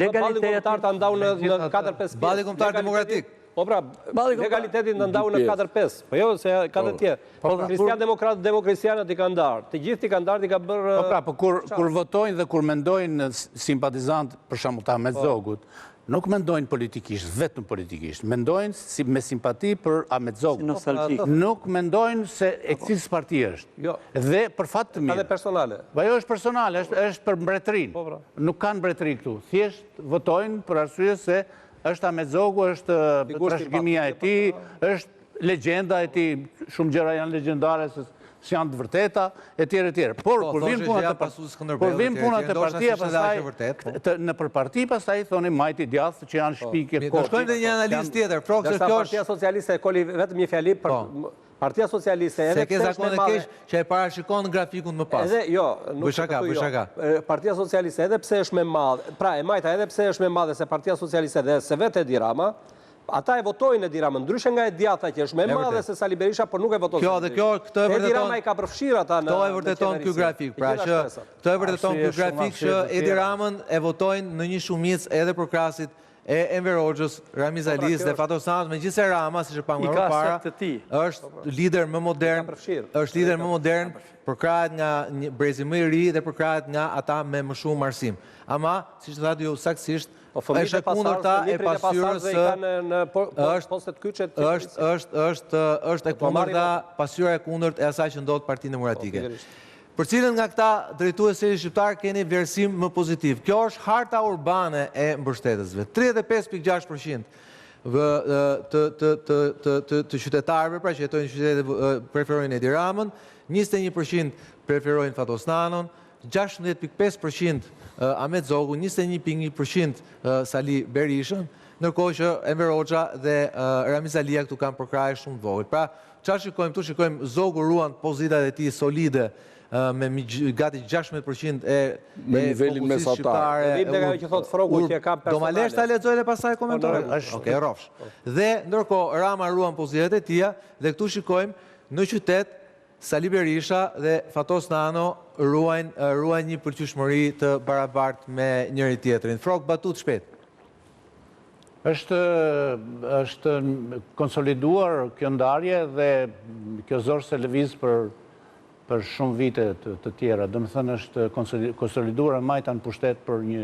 legaliteti ta ndau në 4-5. Balli kombëtar demokratik. Po pra, legalitetin në ndau në 4-5. Po jo, se ka të tjerë. Po Kristian Demokratë, Demokristianët i kanë ndarë. Të gjithë i kanë ndarë, i ka bërë... Po pra, po kur votojnë dhe kur mendojnë simpatizant, për shembull ta me Zogut, nuk mendojnë politikisht, vetëm politikisht. Mendojnë me simpati për Ahmet Zogut. Nuk mendojnë se e cilës parti është. Dhe për fat të mirë. Edhe personale. Ajo është personale, është për mbretërinë. Nuk kanë mbretëri këtu. Thjesht votojnë për arsye se është Ahmet Zogu, është trashëgimia e tij, është legjenda e tij, shumë gjëra janë legjendare se janë të vërteta, etj. Por kur vin punat e partia pastaj në përparti pastaj thoni majti djathtë që janë shpikje kohë. Do shkojmë te një analizë tjetër, Frokë, se kjo është Partia Socialiste koli vetëm një fjali për Partia Socialiste, edhe pse është më madhe që e parashikon në grafikun më pas. Edhe jo, nuk shaka. Partia Socialiste edhe pse është më madhe, pra e majta edhe pse është më madhe se Partia Socialiste dhe se vetë Edi Rama, ata e votojnë Edi Ramën, ndryshe nga e djatha që është më madhe se Sali Berisha, por nuk e votojnë. Këtë e Edi Rama i ka përfshirë ata në... Këtë e vërteton ky grafik, pra që këtë e vërteton ky grafik që Edi Ramën e votojnë në një shumicë edhe për krahasit e Enver Hoxhës, Ramiz Alis dhe Fatos Sanës, megjithëse Rama, siç e pamë më para, është lider më modern, përkrahet nga një brezi më i ri dhe përkrahet nga ata me më shumë arsim. Ama, siç thatë ju saktësisht, është e kundërta e pasqyrës është e kundërta pasqyra e kundërt e asaj që ndodh Partinë Demokratike. Për cilën nga këta drejtues shqiptar keni vlerësim më pozitiv. Kjo është harta urbane e mbështetësve. 35.6% të qytetarëve, pra që jetojnë në qytete preferojnë Edi Ramën, 21% preferojnë Fatos Nanon, 16.5% Ahmet Zogu, 21.1% Sali Berishën, ndërkohë që Enver Hoxha dhe Ramiz Alia këtu kanë përkrahje shumë të vogël. Pra, çfarë shikojmë këtu? Shikojmë Zogu ruan pozitat e tij solide me gati 16% e nivelin mesatar. Do ma lesh ta lexoj dhe pastaj komentoj. Okej, rrofsh. Dhe ndërkohë Rama ruan poziciat e tija dhe këtu shikojmë në qytet Sali Berisha dhe Fatos Nano ruajnë një përqyeshmëri të barabartë me njëri tjetrin. Frok, batut shpejt. Është konsoliduar kjo ndarje dhe kjo zorë se lëviz për shumë vite të tjera. Dëmë thënë është konsoliduar e majta në pushtet për një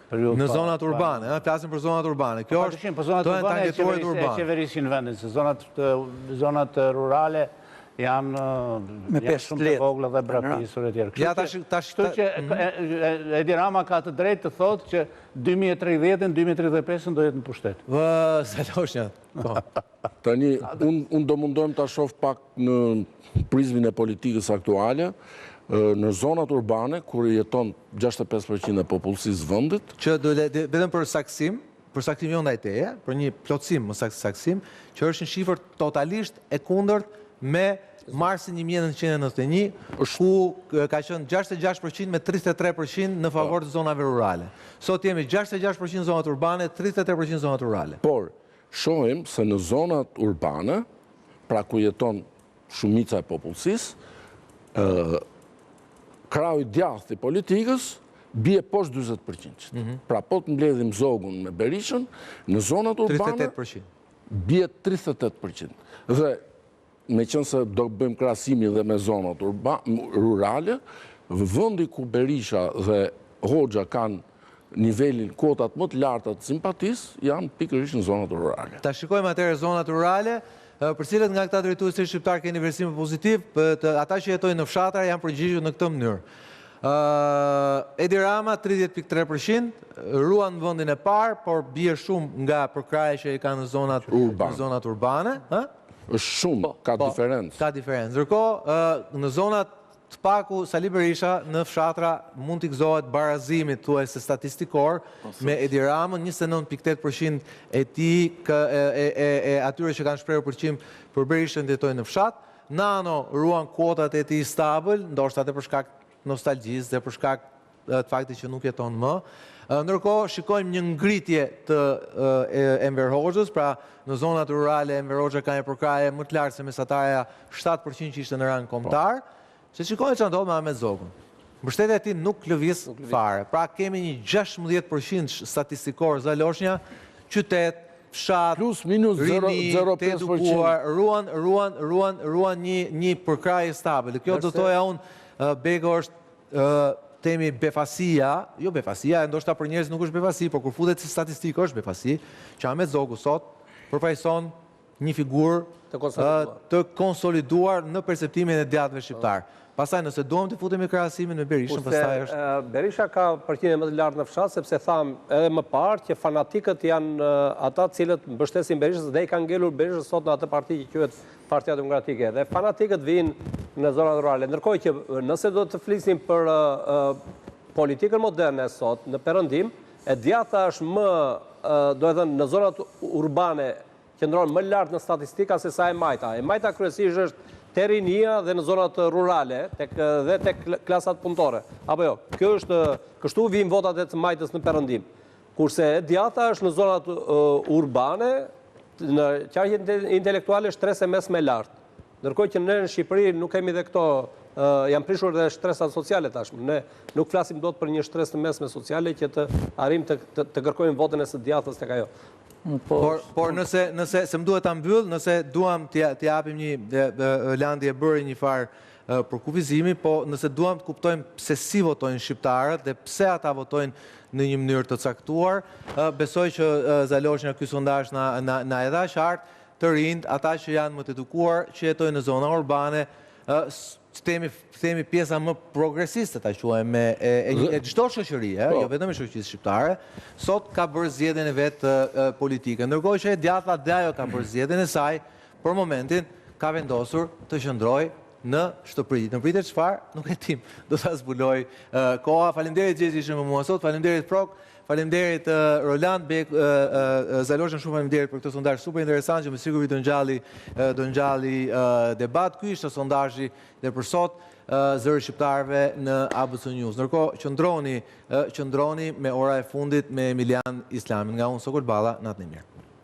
Në zonat urbane, flasim për zonat urbane. Kjo është për zonat urbane e qeverisin vendit, se zonat rurale janë shumë të vogla dhe braktisur e tjerë. Kështu që Edi Rama ka të drejtë të thotë që 2030-ën, 2035-ën do jetë në pushtet. Zaloshnja. Tani, unë do mundohem të shoh pak në prizmin e politikës aktuale, në zonat urbane, kur jeton 65% e popullsisë vendit. Që vetëm për saksim jo ndaj teje, për një plotësim më saksim, që është një shifër totalisht e kundërt me marsin 1991, ku ka qenë 66% me 33% në favor të zonave rurale. Sot jemi 66% zonat urbane, 33% zonat rurale. Por, shohim se në zonat urbane, pra ku jeton shumica e popullsisë, krau i djathtë i politikës bie poshtë 40%. Pra po të mbledhim Zogun me Berishën, në zonat urbane 38%. Bie 38%. Dhe me qenë se do bëjmë krahasimi dhe me zonat rurale, vendi ku Berisha dhe Hoxha kanë nivelin kotat më të larta të simpatisë, janë pikërisht në zonat rurale. Ta shikojmë atëherë zonat rurale, për cilët nga këta drejtuesi shqiptar keni vlerësim pozitiv, ata që jetojnë në fshatra janë përgjigjur në këtë mënyrë. Edi Rama 30.3%, ruan në vendin e parë, por bie shumë nga përkraja që i ka në zonat urbane. Është shumë, ka diferencë. Ka diferencë. Ndërkohë, në zonat të paku, Sali Berisha në fshatra mund t'i gëzohet barazimit thuajse statistikor me Edi Ramën, 29.8% e atyre që kanë shprehur përqim për Berishën jetojnë në fshat. Nano ruan kuotat e tij stabil, ndoshta edhe për shkak nostalgjisë dhe për shkak të faktit që nuk jeton më. Ndërkohë, shikojmë një ngritje të Enver Hoxhës, pra në zonat rurale Enver Hoxha ka një përkraje më të lartë se mesatarja 7% që ishte në rang kombëtar. Se shikojmë që ndodhë me Ahmet Zogun. Mbështetja e tij nuk lëviz fare. Pra kemi një 16% statistikor Zaloshnja, qytet, fshat, plus minus 0.05%. të edukuar, ruan një përkraje stabil. Kjo do thoja unë, Bego është temi befasia, jo befasia, ndoshta për njerëz nuk është befasi, por kur futet si statistikë është befasi, që Ahmet Zogu sot përfaqëson një figurë të konsoliduar në perceptimin e djatëve shqiptar. Pastaj nëse duam të futemi krahasimin me Berishën, pastaj është Berisha ka përqindje më të lartë në fshat, sepse tham edhe më parë që fanatikët janë ata cilët mbështesin Berishën dhe i kanë ngelur Berishën sot në atë parti që quhet Partia Demokratike. Dhe fanatikët vinë në zonat rurale. Ndërkohë që nëse do të flisnim për politikën moderne sot në perëndim, e djatha është më, do të thënë, në zonat urbane qëndron më lart në statistika se sa e majta. E majta kryesisht është te rinia dhe në zonat rurale dhe tek klasat punëtore. Apo jo, kjo është, kështu vijnë votat e të majtës në perëndim. Kurse e djatha është në zonat urbane, në qarqe intelektuale shtrese mes me lartë. Ndërkohë që ne në Shqipëri nuk kemi dhe këto, janë prishur dhe shtresat sociale tashmë. Ne nuk flasim dot për një shtres të mesme sociale që të arrim të kërkojmë votën e së djathës tek ajo. Por nëse se më duhet ta mbyll, nëse duam t'i japim një Landi e bëri një farë për kufizimi, po nëse duam të kuptojmë pse si votojnë shqiptarët dhe pse ata votojnë në një mënyrë të caktuar, besoj që Zaloshnja ky sondazh na e dha qartë të rinjt, ata që janë më të edukuar, që jetojnë në zona urbane, themi pjesa më progresiste, ta quajmë, e çdo shoqërie, jo vetëm e shoqërisë shqiptare, sot ka bërë zgjedhjen e vet politike. Ndërkohë që e djatha dhe ajo ka bërë zgjedhjen e saj, për momentin ka vendosur të qëndrojë në shtëpri. Në pritet çfarë? Nuk e dim. Do ta zbuloj koha. Faleminderit Gjezi që më mua sot, faleminderit Prok, faleminderit Roland Bek, Zaloshnja, shumë faleminderit për këtë sondazh super interesant që me siguri do ngjalli debat. Ky ishte sondazhi dhe për sot zëri shqiptarëve në ABC News. Ndërkohë qëndroni me ora e fundit me Emilian Islamin. Nga unë Sokol Balla, natën e mirë.